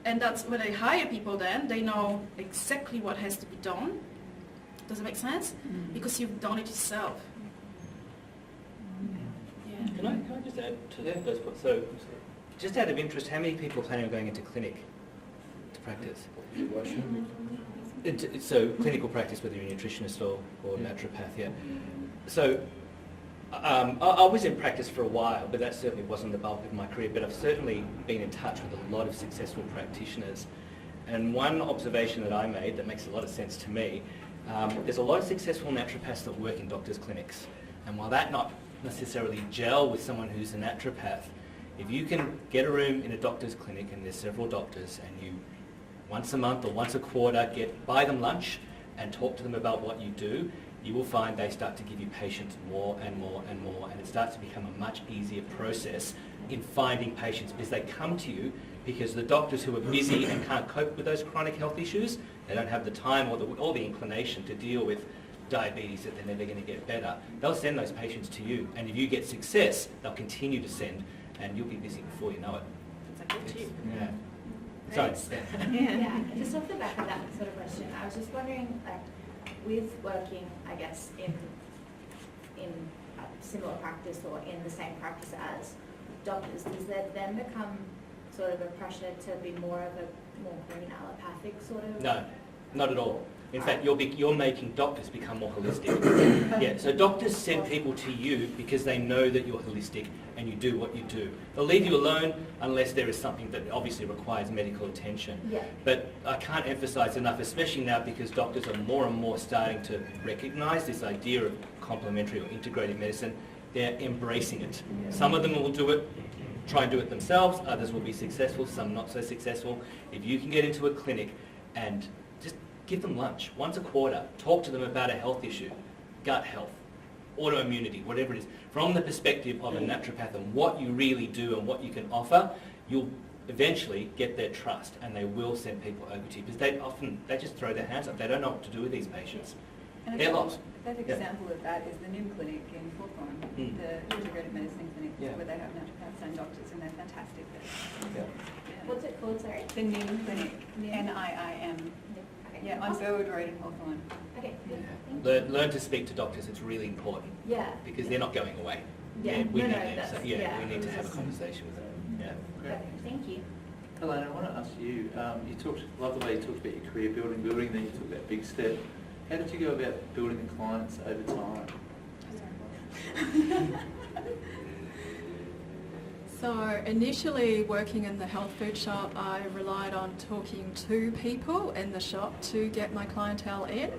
And that's when they hire people, then they know exactly what has to be done. Does it make sense? Mm-hmm. Because you've done it yourself. Yeah. Can I just add to those points? So, just out of interest, how many people are planning on going into clinic to practice? So, clinical practice, whether you're a nutritionist or naturopath, yeah. So, I was in practice for a while, but that certainly wasn't the bulk of my career, but I've certainly been in touch with a lot of successful practitioners. And one observation that I made that makes a lot of sense to me, there's a lot of successful naturopaths that work in doctors' clinics. And while that not necessarily gel with someone who's a naturopath, if you can get a room in a doctor's clinic and there's several doctors, and you once a month or once a quarter buy them lunch and talk to them about what you do, you will find they start to give you patients more and more and more, and it starts to become a much easier process in finding patients, because they come to you because the doctors who are busy and can't cope with those chronic health issues, they don't have the time or the inclination to deal with diabetes that they're never going to get better. They'll send those patients to you, and if you get success, they'll continue to send, and you'll be busy before you know it. That's a good tip. Yeah. Right. Sorry. Yeah, just off the back of that sort of question, I was just wondering, with working, I guess, in a similar practice or in the same practice as doctors, does there then become sort of a pressure to be more of a more green allopathic sort of? No, not at all. In fact, you're making doctors become more holistic. Yeah, so doctors send people to you because they know that you're holistic and you do what you do. They'll leave you alone unless there is something that obviously requires medical attention. Yeah. But I can't emphasize enough, especially now because doctors are more and more starting to recognize this idea of complementary or integrated medicine. They're embracing it. Some of them will do it, try and do it themselves. Others will be successful, some not so successful. If you can get into a clinic and just give them lunch once a quarter, talk to them about a health issue, gut health, autoimmunity, whatever it is, from the perspective of a naturopath and what you really do and what you can offer, you'll eventually get their trust, and they will send people over to you, because they just throw their hands up. They don't know what to do with these patients. And They're lost. A perfect example of that is the NIM clinic in Hawthorne, the integrated medicine clinic, where they have naturopaths and doctors, and they're fantastic. Yeah. What's it called, sorry? The NIM clinic, NIIM. Okay. Yeah, on Burwood Road in Hawthorne. Okay, good. Learn to speak to doctors. It's really important. Yeah. Because they're not going away. Yeah. We No, need no, them. that's- So, yeah, we need to have a just- conversation with them. Yeah. Yeah, great. Thank you. Helena, I want to ask you, love the way you talked about your career building, then you took that big step. How did you go about building the clients over time? So initially working in the health food shop, I relied on talking to people in the shop to get my clientele in.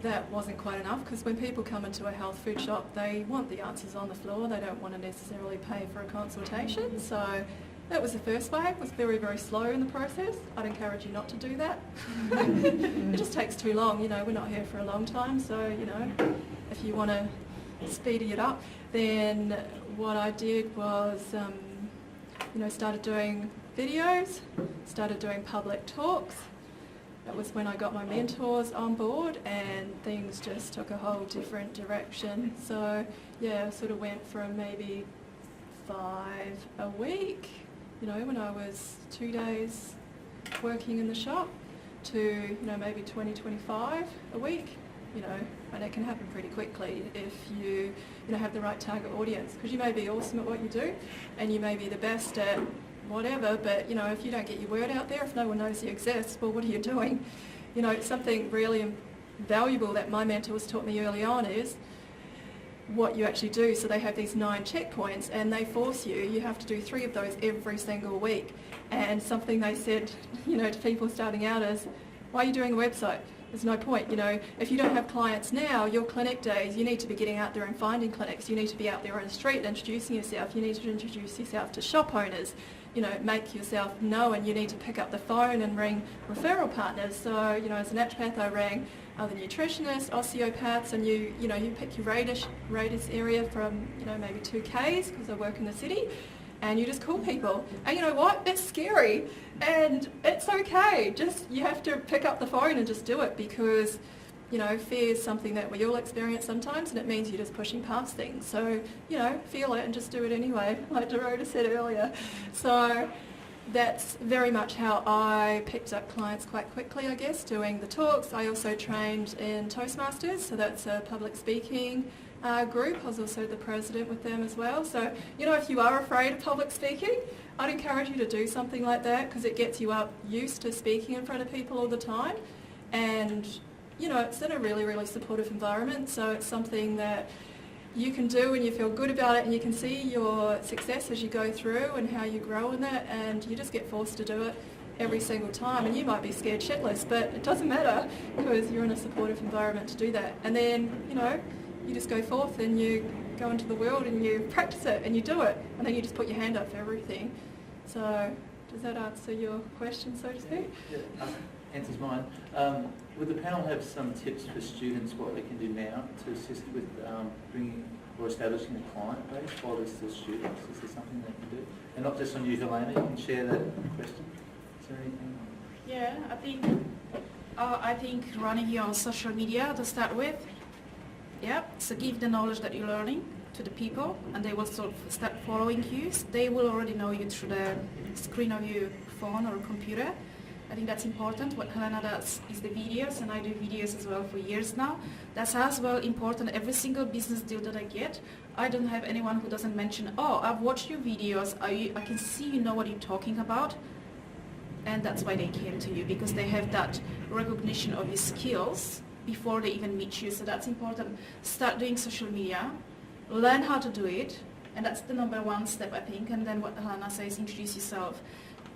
That wasn't quite enough because when people come into a health food shop, they want the answers on the floor. They don't want to necessarily pay for a consultation. So that was the first way. It was very, very slow in the process. I'd encourage you not to do that. It just takes too long. You know, we're not here for a long time. So, you know, if you want to speedy it up, then what I did was, you know, started doing videos, started doing public talks. That was when I got my mentors on board and things just took a whole different direction. So yeah, sort of went from maybe 5 a week, you know, when I was 2 days working in the shop, to, you know, maybe 20, 25 a week, you know, and it can happen pretty quickly if you know, have the right target audience, because you may be awesome at what you do and you may be the best at whatever, but, you know, if you don't get your word out there, if no one knows you exist, well, what are you doing? You know, something really valuable that my mentors taught me early on is what you actually do. So they have these 9 checkpoints and they force you have to do 3 of those every single week. And something they said, you know, to people starting out is, why are you doing a website? There's no point, you know, if you don't have clients now, your clinic days, you need to be getting out there and finding clinics. You need to be out there on the street introducing yourself. You need to introduce yourself to shop owners, you know, make yourself known. You need to pick up the phone and ring referral partners. So, you know, as a naturopath, I rang other nutritionists, osteopaths, and you know, you pick your radius area from, you know, maybe 2 Ks because I work in the city. And you just call people. And you know what? It's scary. And it's okay. Just, you have to pick up the phone and just do it, because, you know, fear is something that we all experience sometimes, and it means you're just pushing past things. So, you know, feel it and just do it anyway, like Dorota said earlier. So that's very much how I picked up clients quite quickly, I guess, doing the talks. I also trained in Toastmasters, so that's a public speaking group. I was also the president with them as well. So, you know, if you are afraid of public speaking, I'd encourage you to do something like that, because it gets you up used to speaking in front of people all the time. And, you know, it's in a really, really supportive environment. So it's something that you can do and you feel good about it, and you can see your success as you go through and how you grow in it, and you just get forced to do it every single time. And you might be scared shitless, but it doesn't matter, because you're in a supportive environment to do that. And then, you know, you just go forth and you go into the world and you practice it and you do it, and then you just put your hand up for everything. So does that answer your question, so to speak? Yeah, answers mine. Would the panel have some tips for students what they can do now to assist with bringing or establishing a client base while they're still students? Is there something they can do? And not just on you, Helena, you can share that question. Is there anything? Yeah, I think running your social media to start with. Yeah, so give the knowledge that you're learning to the people, and they will sort of start following you. So they will already know you through the screen of your phone or computer. I think that's important. What Helena does is the videos, and I do videos as well for years now. That's as well important. Every single business deal that I get, I don't have anyone who doesn't mention, oh, I've watched your videos, I can see you know what you're talking about. And that's why they came to you, because they have that recognition of your skills before they even meet you. So that's important. Start doing social media, learn how to do it, and that's the number 1 step, I think. And then what Helena says, introduce yourself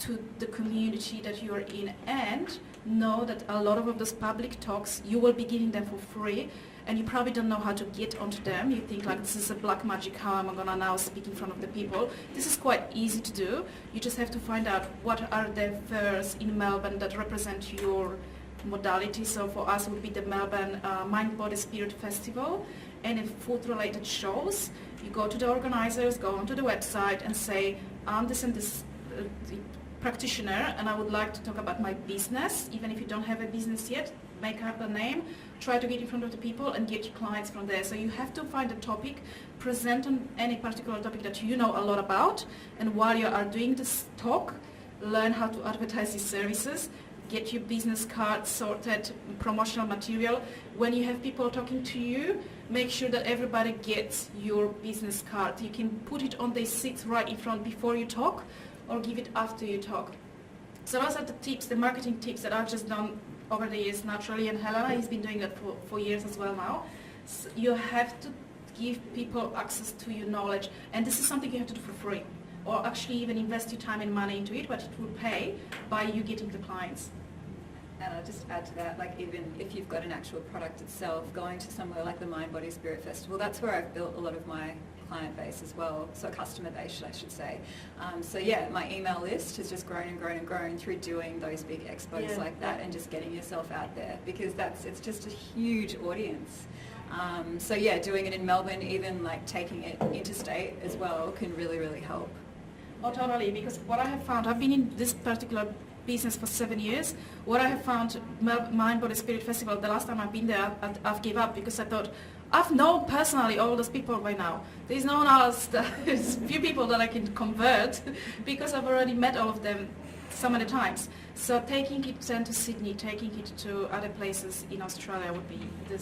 to the community that you're in, and know that a lot of those public talks, you will be giving them for free, and you probably don't know how to get onto them. You think like, this is a black magic, how am I gonna now speak in front of the people? This is quite easy to do. You just have to find out what are the fairs in Melbourne that represent your modality. So for us it would be the Melbourne Mind Body Spirit Festival, and in food related shows, you go to the organizers, go onto the website and say, I'm this and this practitioner, and I would like to talk about my business. Even if you don't have a business yet, make up a name, try to get in front of the people and get your clients from there. So you have to find a topic, present on any particular topic that you know a lot about, and while you are doing this talk, learn how to advertise your services. get your business card sorted, promotional material. When you have people talking to you, make sure that everybody gets your business card. You can put it on the seats right in front before you talk, or give it after you talk. So those are the tips, the marketing tips that I've just done over the years naturally, and Helena has been doing that for years as well now. So you have to give people access to your knowledge, and this is something you have to do for free, or actually even invest your time and money into it, but it will pay by you getting the clients. And I'll just add to that, like even if you've got an actual product itself, going to somewhere like the Mind, Body, Spirit Festival, that's where I've built a lot of my client base as well, so customer base I should say. So yeah, my email list has just grown and grown and grown through doing those big expos like that, and just getting yourself out there, because it's just a huge audience. So yeah, doing it in Melbourne, even like taking it interstate as well, can really, really help. Oh, totally, because what I have found, I've been in this particular business for 7 years. What I have found, Mind, Body, Spirit Festival, the last time I've been there, I've given up, because I thought, I've known personally all those people by now. There's no one else, there's few people that I can convert, because I've already met all of them so many times. So taking it then to Sydney, taking it to other places in Australia would be the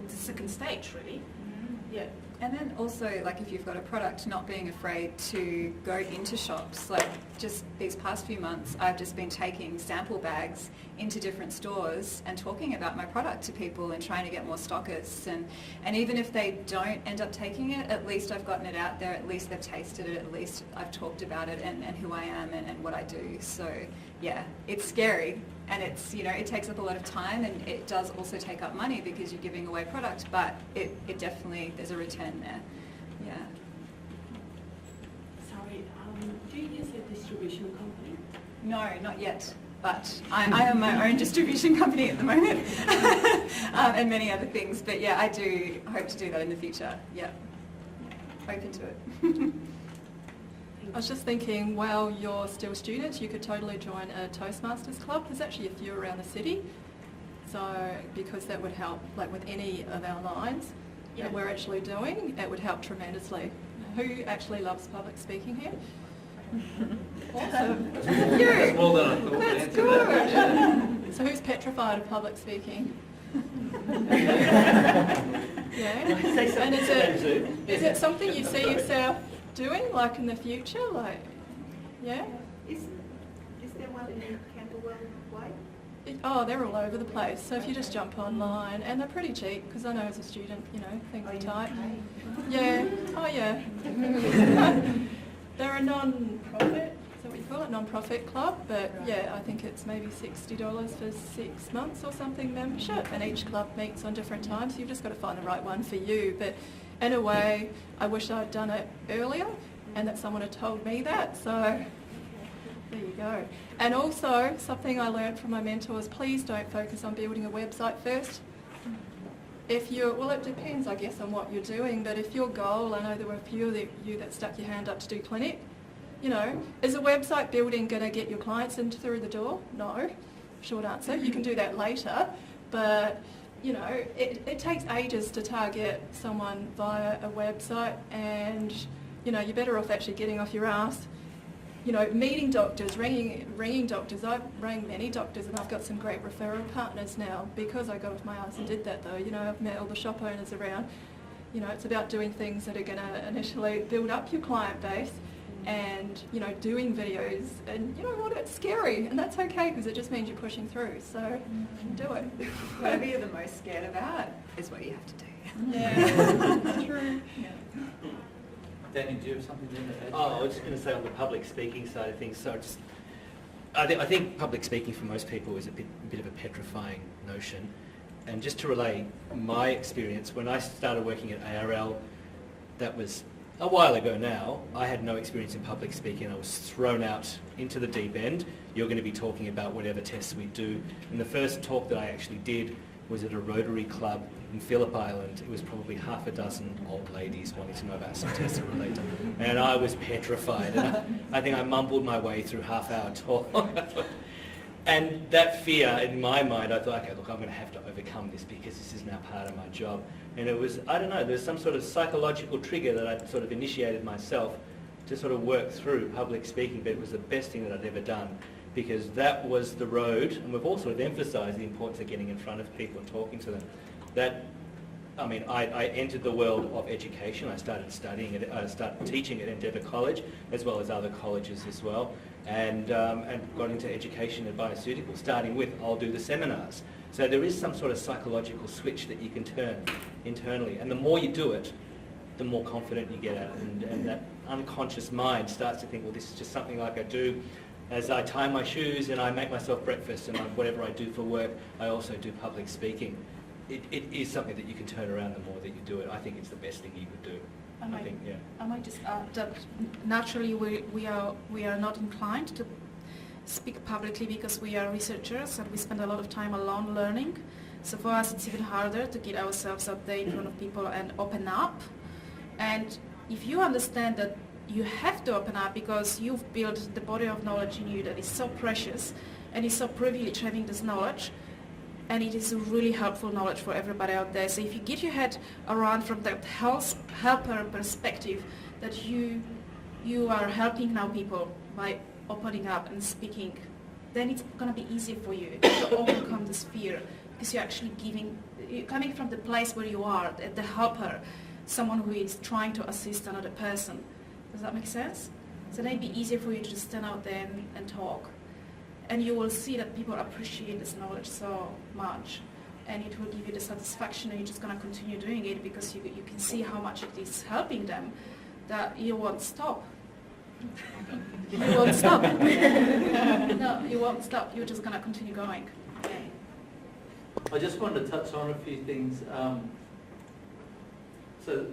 second stage, really. Yeah. And then also, like if you've got a product, not being afraid to go into shops. Like just these past few months, I've just been taking sample bags into different stores and talking about my product to people and trying to get more stockists. And even if they don't end up taking it, at least I've gotten it out there, at least they've tasted it, at least I've talked about it and who I am and what I do. So yeah, it's scary. And it's, it takes up a lot of time, and it does also take up money because you're giving away product, but it definitely, there's a return there. Yeah. Sorry, do you use a distribution company? No, not yet. But I am my own distribution company at the moment, and many other things. But yeah, I do hope to do that in the future. Yeah, open to it. I was just thinking, while you're still students, you could totally join a Toastmasters club. There's actually a few around the city. So, because that would help, like with any of our lines that we're actually doing, it would help tremendously. Who actually loves public speaking here? Awesome. That's more than I thought. That's good. So who's petrified of public speaking? Yeah. And is it something you see yourself doing, like in the future, like, yeah? Is there one in Camberwell Way? Oh, they're all over the place. So if you just jump online, and they're pretty cheap, because I know as a student, things are tight. Yeah. Oh, yeah. They're a non-profit, is that what you call it? Non-profit club, but yeah, I think it's maybe $60 for 6 months or something membership, and each club meets on different times. So you've just got to find the right one for you. But in a way, I wish I'd done it earlier and that someone had told me that, so there you go. And also, something I learned from my mentors, please don't focus on building a website first. Well, it depends, I guess, on what you're doing, but if your goal, I know there were a few of you that stuck your hand up to do clinic, is a website building going to get your clients in through the door? No. Short answer. You can do that later, but it takes ages to target someone via a website, and you're better off actually getting off your ass, meeting doctors, ringing doctors. I've rang many doctors, and I've got some great referral partners now because I got off my ass and did that though. I've met all the shop owners around. It's about doing things that are going to initially build up your client base, and doing videos, and you know what, it's scary, and that's okay because it just means you're pushing through, so do it. Whatever you're the most scared about is what you have to do. Yeah, that's true. Yeah. Danny, do you have something to add? I was just going to say on the public speaking side of things, so I think public speaking for most people is a bit of a petrifying notion. And just to relay my experience, when I started working at ARL, that was a while ago now. I had no experience in public speaking. I was thrown out into the deep end. You're going to be talking about whatever tests we do. And the first talk that I actually did was at a Rotary Club in Phillip Island. It was probably half a dozen old ladies wanting to know about some tests that were later. And I was petrified. And I think I mumbled my way through half-hour talk. And that fear, in my mind, I thought, okay, look, I'm going to have to overcome this because this is now part of my job. And it was, I don't know, there's some sort of psychological trigger that I'd sort of initiated myself to sort of work through public speaking, but it was the best thing that I'd ever done. because that was the road, and we've also emphasised the importance of getting in front of people and talking to them. I entered the world of education. I started studying it. I started teaching at Endeavour College, as well as other colleges as well, and got into education in bioceuticals, starting with I'll do the seminars. So there is some sort of psychological switch that you can turn internally, and the more you do it, the more confident you get at it, and that unconscious mind starts to think, well, this is just something like I do as I tie my shoes and I make myself breakfast, and whatever I do for work, I also do public speaking. It is something that you can turn around the more that you do it. I think it's the best thing you could do. I might just add that naturally we are not inclined to speak publicly because we are researchers and we spend a lot of time alone learning. So for us it's even harder to get ourselves out there in front of people and open up. And if you understand that you have to open up because you've built the body of knowledge in you that is so precious and is so privileged having this knowledge, and it is a really helpful knowledge for everybody out there. So if you get your head around from that helper perspective that you are helping now people by opening up and speaking, then it's going to be easier for you to overcome this fear, because you're actually you're coming from the place where you are, the helper, someone who is trying to assist another person. Does that make sense? So then it'd be easier for you to just stand out there and talk. And you will see that people appreciate this knowledge so much, and it will give you the satisfaction, and you're just going to continue doing it because you can see how much it is helping them, that you won't stop. You won't stop. No, you won't stop. You're just going to continue going. I just wanted to touch on a few things. So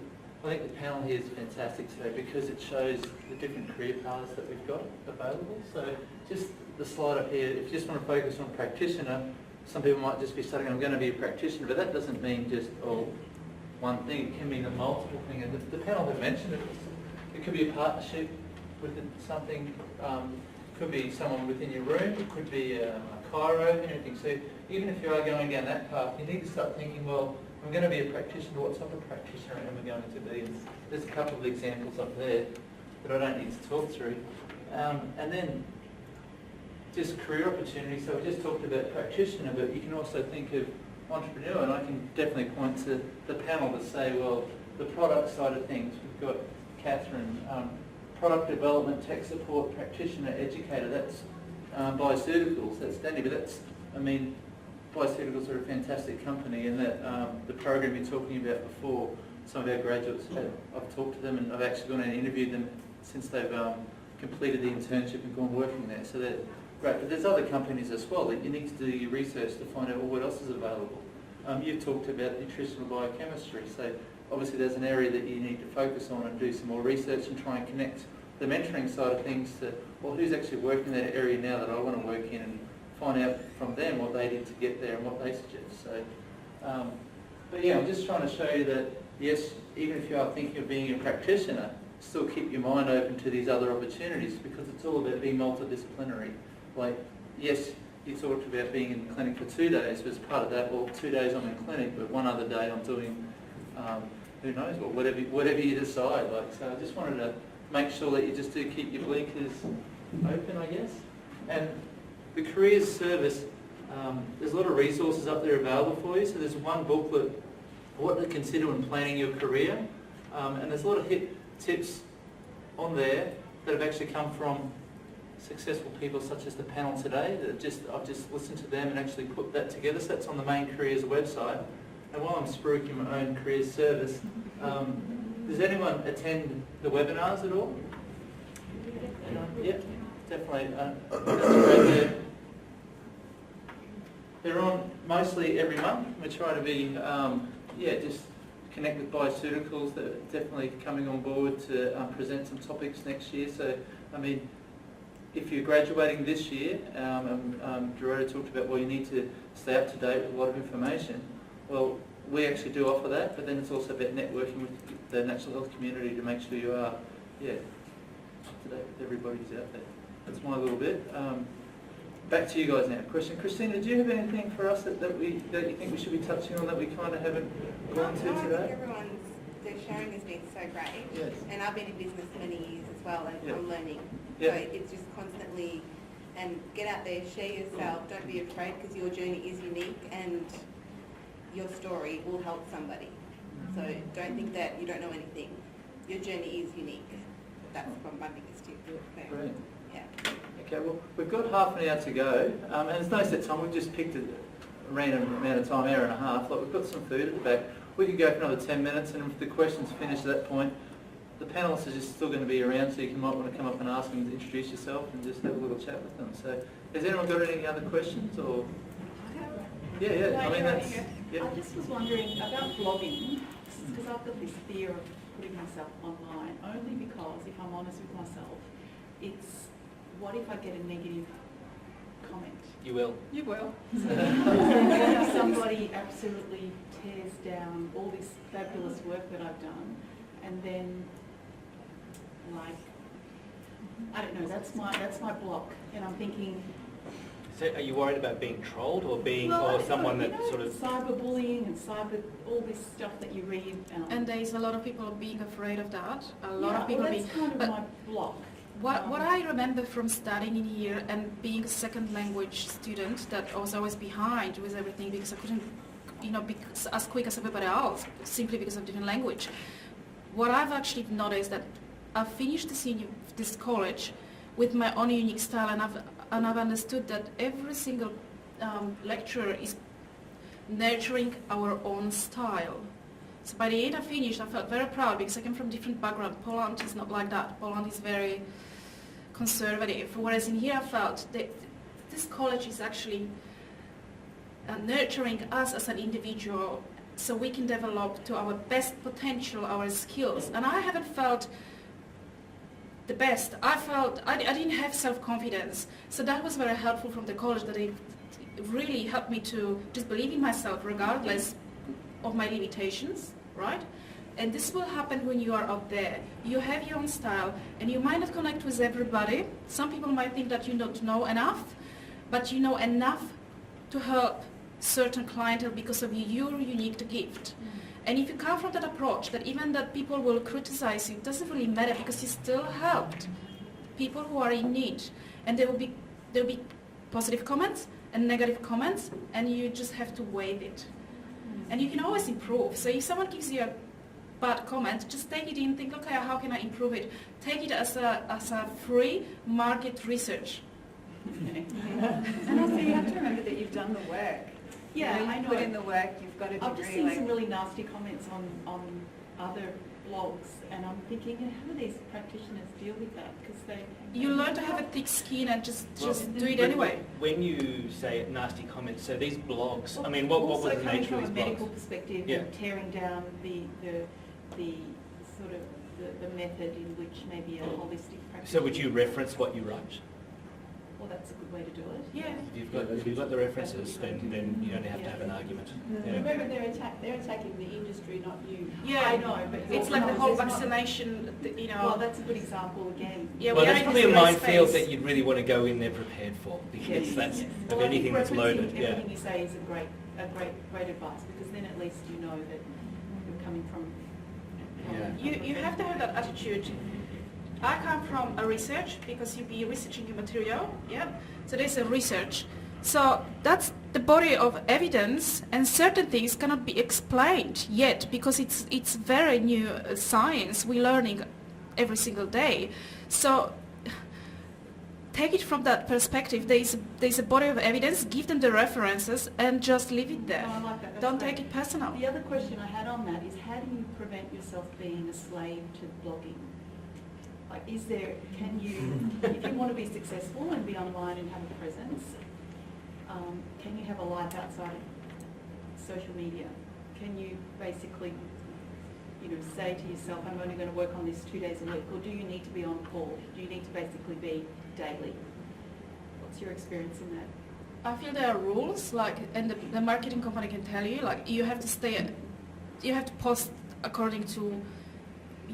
I think the panel here is fantastic today because it shows the different career paths that we've got available. So just the slide up here, if you just want to focus on practitioner, some people might just be studying, I'm going to be a practitioner, but that doesn't mean just one thing. It can mean a multiple thing. And the panel have mentioned it. It could be a partnership with something, could be someone within your room, it could be a chiro, anything. So even if you are going down that path, you need to start thinking, well, I'm going to be a practitioner, what type of practitioner am I going to be? And there's a couple of examples up there that I don't need to talk through. And then just career opportunities. So we just talked about practitioner, but you can also think of entrepreneur, and I can definitely point to the panel to say, well, the product side of things, we've got Catherine, product development, tech support, practitioner, educator, that's bioceuticals, that's Danny, but that's, bioceuticals are a fantastic company, and that the program you're talking about before, some of our graduates, I've talked to them and I've actually gone and interviewed them since they've completed the internship and gone working there. So they're great. But there's other companies as well that you need to do your research to find out what else is available. You've talked about nutritional biochemistry, so obviously there's an area that you need to focus on and do some more research and try and connect the mentoring side of things to, well, who's actually working in that area now that I want to work in, and find out from them what they did to get there and what they suggest. So, but yeah, I'm just trying to show you that, yes, even if you are thinking of being a practitioner, still keep your mind open to these other opportunities, because it's all about being multidisciplinary. Like, yes, you talked about being in the clinic for 2 days, but as part of that, well, 2 days I'm in clinic, but one other day I'm doing, who knows what, whatever you decide. Like, so I just wanted to make sure that you just do keep your blinkers open, I guess. And the careers service, there's a lot of resources up there available for you. So there's one booklet, what to consider when planning your career, and there's a lot of tips on there that have actually come from successful people such as the panel today. I've just listened to them and actually put that together. So that's on the main careers website. And while I'm spruiking my own careers service, does anyone attend the webinars at all? Yeah, definitely. That's great. They're on mostly every month. We try to be, just connect with bioceuticals that are definitely coming on board to present some topics next year. So, if you're graduating this year, Dorota talked about, well, you need to stay up to date with a lot of information. Well, we actually do offer that, but then it's also about networking with the natural health community to make sure you are, up to date with everybody who's out there. That's my little bit. Back to you guys now. Question, Christina, do you have anything for us that you think we should be touching on that we kind of haven't gone to today? The sharing has been so great. Yes. And I've been in business many years as well, and Yeah. I'm learning. Yeah. So it's just constantly and get out there, share yourself, don't be afraid because your journey is unique and your story will help somebody. So don't think that you don't know anything. Your journey is unique. That's my biggest tip. Brilliant. Yeah. Okay, well, we've got half an hour to go, and there's no set time. We've just picked a random amount of time, hour and a half. Like, we've got some food at the back. We could go for another 10 minutes, and if the questions finish at that point, the panellists are just still going to be around, so you might want to come up and ask them to introduce yourself and just have a little chat with them. So, has anyone got any other questions? Or yeah, I mean that's. Yeah. I just was wondering about blogging, because I've got this fear of putting myself online, only because, if I'm honest with myself, it's what if I get a negative comment? You will. You will. If somebody absolutely tears down all this fabulous work that I've done, and then, like, I don't know, that's my block, and I'm thinking. So are you worried about being trolled or being Well, or someone that you know, sort of cyberbullying and all this stuff that you read. And there is a lot of people being afraid of that. A lot of people well, being. that's kind of but my block. what I remember from studying in here and being a second language student, that I was always behind with everything because I couldn't, be as quick as everybody else simply because of different language. What I've actually noticed that I've finished this college with my own unique style, and I've understood that every single lecturer is nurturing our own style. So by the end I finished, I felt very proud because I came from different background. Poland is not like that. Poland is very conservative. Whereas in here I felt that this college is actually nurturing us as an individual so we can develop to our best potential our skills. And I haven't felt the best. I didn't have self-confidence. So that was very helpful from the college, that it really helped me to just believe in myself regardless of my limitations, right? And this will happen when you are out there. You have your own style and you might not connect with everybody. Some people might think that you don't know enough, but you know enough to help certain clientele because of your unique gift. And if you come from that approach, that even that people will criticize you, it doesn't really matter because you still helped people who are in need. And there will be positive comments and negative comments, and you just have to weigh it. And you can always improve. So if someone gives you a bad comment, just take it in, think, okay, how can I improve it? Take it as a free market research. And also you have to remember that you've done the work. Yeah, You I know. put in the work, you've got a degree. I've just seen seen some really nasty comments on other blogs, and I'm thinking, how do these practitioners deal with that? Because You learn to have a thick skin and just do it But anyway. When you say nasty comments, so these blogs, I mean, what was the nature of these from a medical blogs? perspective, Yeah. and tearing down the sort of the method in which maybe a holistic practice. So would you reference what you write? Well, that's a good way to do it. Yeah. If you've got the references, then you don't have to have an argument. Yeah. Remember, they're attacking the industry, not you. Yeah, I know, but it's like the whole there's not- vaccination, Well, that's a good example again. Yeah, Well, we are that's in probably a this minefield space. that you'd really want to go in there prepared for, because that's Yes. of Well, I anything think that's loaded. referencing Yeah. everything you say is a great advice, because then at least you know that you're coming from. Yeah. You have to have that attitude. I come from a research because you'll be researching your material, yeah? So there's a research. So that's the body of evidence, and certain things cannot be explained yet because it's very new science. We're learning every single day. So take it from that perspective. There's a body of evidence, give them the references and just leave it there. No, I like that. That's Don't great. take it personal. The other question I had on that is, how do you prevent yourself being a slave to blogging? Like, if you want to be successful and be online and have a presence, can you have a life outside of social media? Can you basically, say to yourself, I'm only going to work on this 2 days a week, or do you need to be on call? Do you need to basically be daily? What's your experience in that? I feel there are rules, and the marketing company can tell you, you have to post according to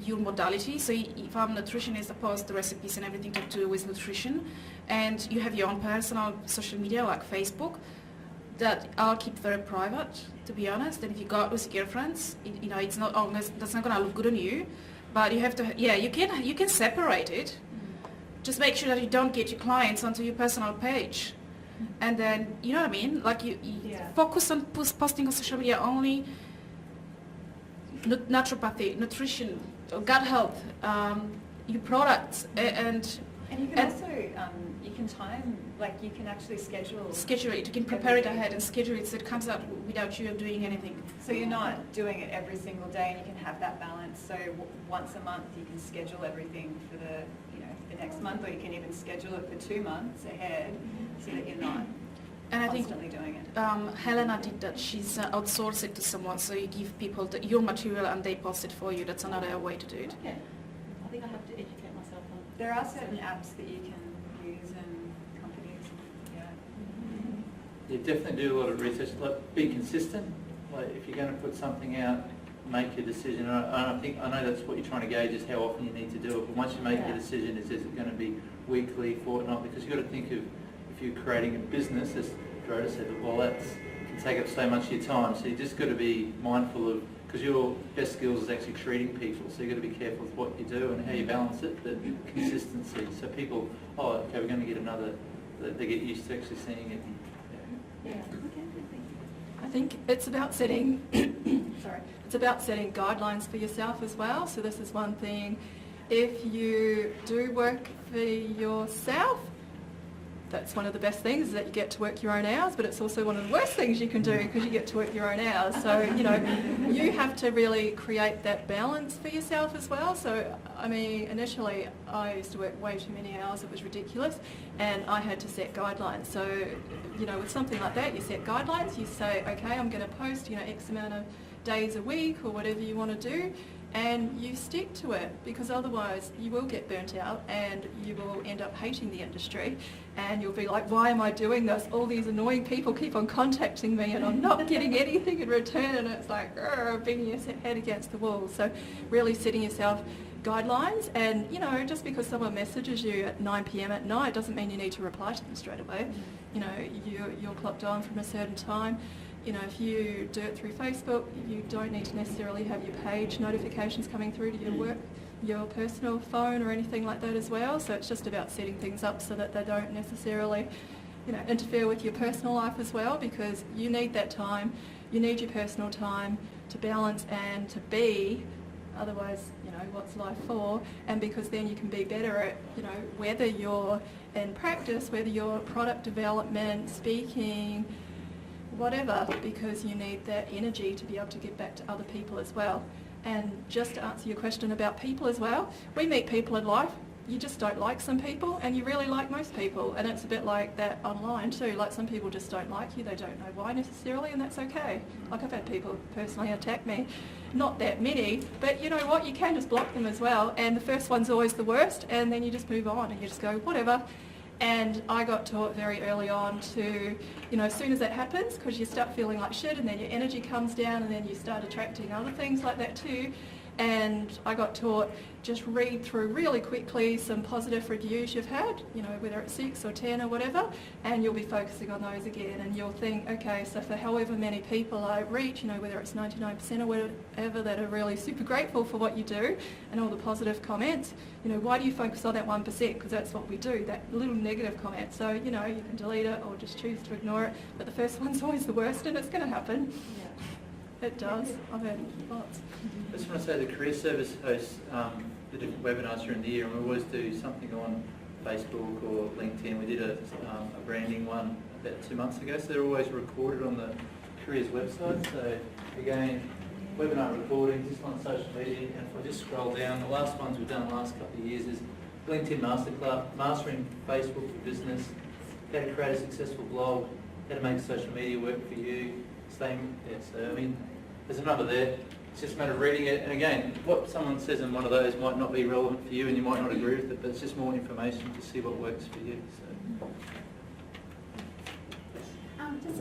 your modality. So if I'm a nutritionist, I post the recipes and everything to do with nutrition, and you have your own personal social media like Facebook that I'll keep very private, to be honest. And if you go out with your girlfriends, it's not always, that's not gonna look good on you, but you have to, you can separate it. just make sure that you don't get your clients onto your personal page. And then, you know what I mean? Like you Yeah. focus on posting on social media only naturopathy, nutrition, gut health, your products, and And you can also, you can time, like you can actually schedule. schedule it. You can prepare it ahead and schedule it so it comes out without you doing anything. So you're not doing it every single day, and you can have that balance. So once a month you can schedule everything for the next month, or you can even schedule it for 2 months ahead, so that you're not And I think constantly doing it. Helena did that. She's outsourced it to someone, so you give people your material and they post it for you. That's another way to do it. Okay. I think I have to educate myself on. There are certain apps that you can use and companies, yeah. You definitely do a lot of research, like be consistent. Like if you're going to put something out, make your decision. And I know that's what you're trying to gauge is how often you need to do it. But once you make your decision, is it going to be weekly, fortnightly? Because you've got to think of if you're creating a business, as Dorota said, well, that can take up so much of your time. So you just got to be mindful of, because your best skills is actually treating people. So you've got to be careful with what you do and how you balance it. But consistency. So people, oh, okay, we're going to get another. They get used to actually seeing it. Yeah. Okay. Thank you. I think it's about setting, sorry, it's about setting guidelines for yourself as well. So this is one thing. If you do work for yourself, that's one of the best things, is that you get to work your own hours, but it's also one of the worst things you can do because you get to work your own hours. So, you have to really create that balance for yourself as well. So, I mean, initially I used to work way too many hours, it was ridiculous, and I had to set guidelines. So, with something like that, you set guidelines, you say, okay, I'm going to post, X amount of days a week or whatever you want to do, and you stick to it, because otherwise you will get burnt out and you will end up hating the industry, and you'll be like, why am I doing this? All these annoying people keep on contacting me and I'm not getting anything in return, and it's like banging your head against the wall. So really setting yourself guidelines, and just because someone messages you at 9 p.m. at night doesn't mean you need to reply to them straight away. You're clocked on from a certain time. If you do it through Facebook, you don't need to necessarily have your page notifications coming through to your personal phone or anything like that as well. So it's just about setting things up so that they don't necessarily, interfere with your personal life as well, because you need that time. You need your personal time to balance and to be. Otherwise, what's life for? And because then you can be better at, whether you're in practice, whether you're product development, speaking, whatever, because you need that energy to be able to give back to other people as well. And just to answer your question about people as well, we meet people in life. You just don't like some people and you really like most people, and it's a bit like that online too. Like some people just don't like you, they don't know why necessarily, and that's okay. Like I've had people personally attack me, not that many, but you know what, you can just block them as well, and the first one's always the worst, and then you just move on and you just go whatever. And I got taught very early on to, as soon as that happens, because you start feeling like shit and then your energy comes down and then you start attracting other things like that too. And I got taught, just read through really quickly some positive reviews you've had, whether it's 6 or 10 or whatever, and you'll be focusing on those again, and you'll think, okay, so for however many people I reach, whether it's 99% or whatever that are really super grateful for what you do and all the positive comments, why do you focus on that 1%? Because that's what we do, that little negative comment. So, you can delete it or just choose to ignore it, but the first one's always the worst, and it's going to happen. Yeah. It does. I've had lots. I just want to say the Career Service hosts the different webinars during the year, and we always do something on Facebook or LinkedIn. We did a branding one about 2 months ago, so they're always recorded on the Careers website. So again, webinar recordings, this one's social media, and if I just scroll down, the last ones we've done the last couple of years is LinkedIn Masterclass, Mastering Facebook for Business, how to create a successful blog, how to make social media work for you. So there's a number there. It's just a matter of reading it. And again, what someone says in one of those might not be relevant for you, and you might not agree with it, but it's just more information to see what works for you. So.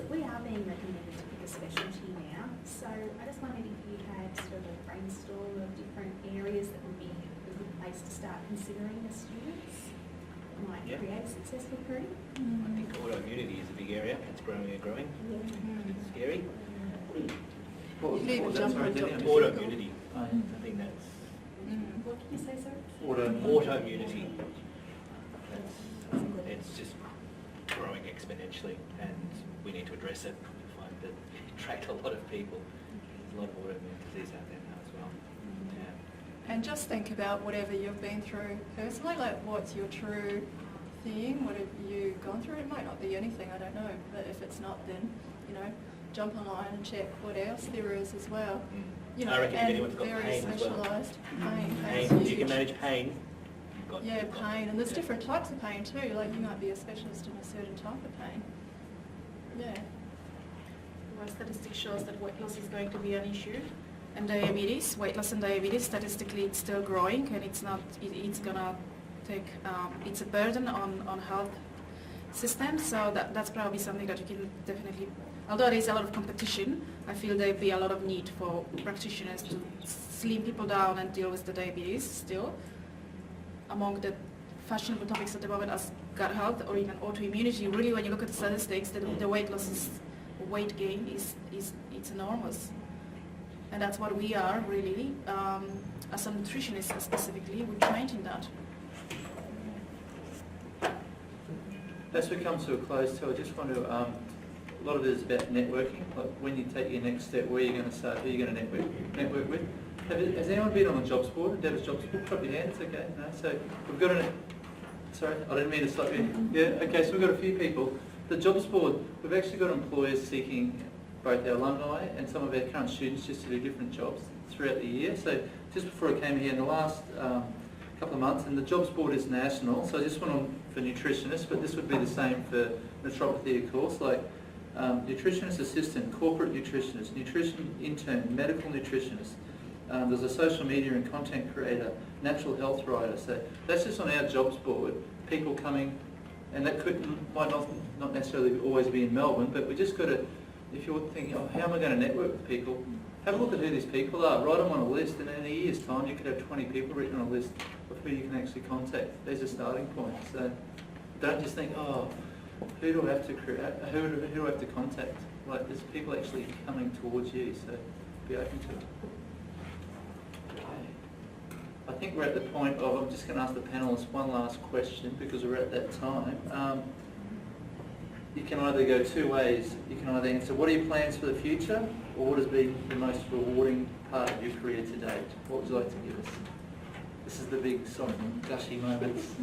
We are being recommended to pick a specialty now, so I just wondered if you had sort of a brainstorm of different areas that would be a good place to start considering as students might create a successful career. I think autoimmunity is a big area. It's growing and growing. It's scary. What You was can that? even jump Sorry, on Daniel. Autoimmunity. I think that's What can you say, sir? Auto. autoimmunity. exponentially, and we need to address it. We find that it attracts a lot of people. There's a lot of autoimmune disease out there now as well. Yeah. And just think about whatever you've been through personally, like what's your true thing, what have you gone through? It might not be anything, I don't know, but if it's not, then, you know, jump online and check what else there is as well. You know, I reckon if and anyone's got very pain as well. specialised pain. Pain, Pain's if you can huge. manage pain, you've got, Yeah, you've got- pain, and there's yeah. different types of pain too, like you might be a specialist in a certain type of pain. Yeah. Our statistic shows that weight loss is going to be an issue, and diabetes, weight loss and diabetes, statistically it's still growing, and it's not, it's gonna take, it's a burden on health systems, so that's probably something that you can definitely, although there is a lot of competition, I feel there'd be a lot of need for practitioners to slim people down and deal with the diabetes still. Among the fashionable topics at the moment as gut health or even autoimmunity, really when you look at the statistics, the weight loss is, weight gain is it's enormous. And that's what we are really, as a nutritionist specifically, we're trained in that. As we come to a close, too, I just want to, a lot of it is about networking, like when you take your next step, where you're going to start, who you're going to network with. Has anyone been on the jobs board, Deborah's jobs board? Put your hands, okay? No, so we've got sorry, I didn't mean to stop you. Yeah, okay, so we've got a few people. The jobs board, we've actually got employers seeking both our alumni and some of our current students just to do different jobs throughout the year. So just before I came here in the last couple of months, and the jobs board is national, so I just went on for nutritionists, but this would be the same for naturopathy, of course, like nutritionist assistant, corporate nutritionist, nutrition intern, medical nutritionist. There's a social media and content creator, natural health writer. So that's just on our jobs board, people coming, and that might not necessarily always be in Melbourne, but we just got to, if you're thinking, oh, how am I going to network with people? Have a look at who these people are, write them on a list, and in a year's time you could have 20 people written on a list of who you can actually contact. There's a starting point. So don't just think, oh, who do I have to create? Who do I have to contact? Like, there's people actually coming towards you, so be open to it. Okay. I think we're at the point of, I'm just going to ask the panellists one last question because we're at that time. You can either go two ways. You can either answer, what are your plans for the future, or what has been the most rewarding part of your career to date? What would you like to give us? This is the big, soft, gushy moments.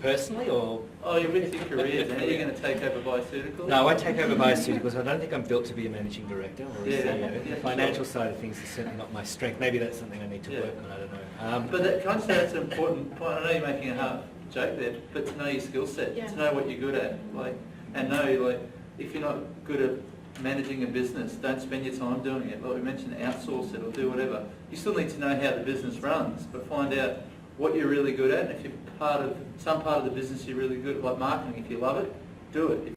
Personally, or? Oh, you're with your careers, and you're going to take over bioceuticals? No, I won't take over bioceuticals. I don't think I'm built to be a managing director or a CEO. The financial side of things is certainly not my strength. Maybe that's something I need to work on, I don't know. But that, can I say that's an important point? I know you're making a half joke there, but to know your skill set, to know what you're good at, like, and know, like, if you're not good at managing a business, don't spend your time doing it. Like we mentioned, outsource it or do whatever. You still need to know how the business runs, but find out what you're really good at. And if you're some part of the business you're really good at, like marketing, if you love it, do it.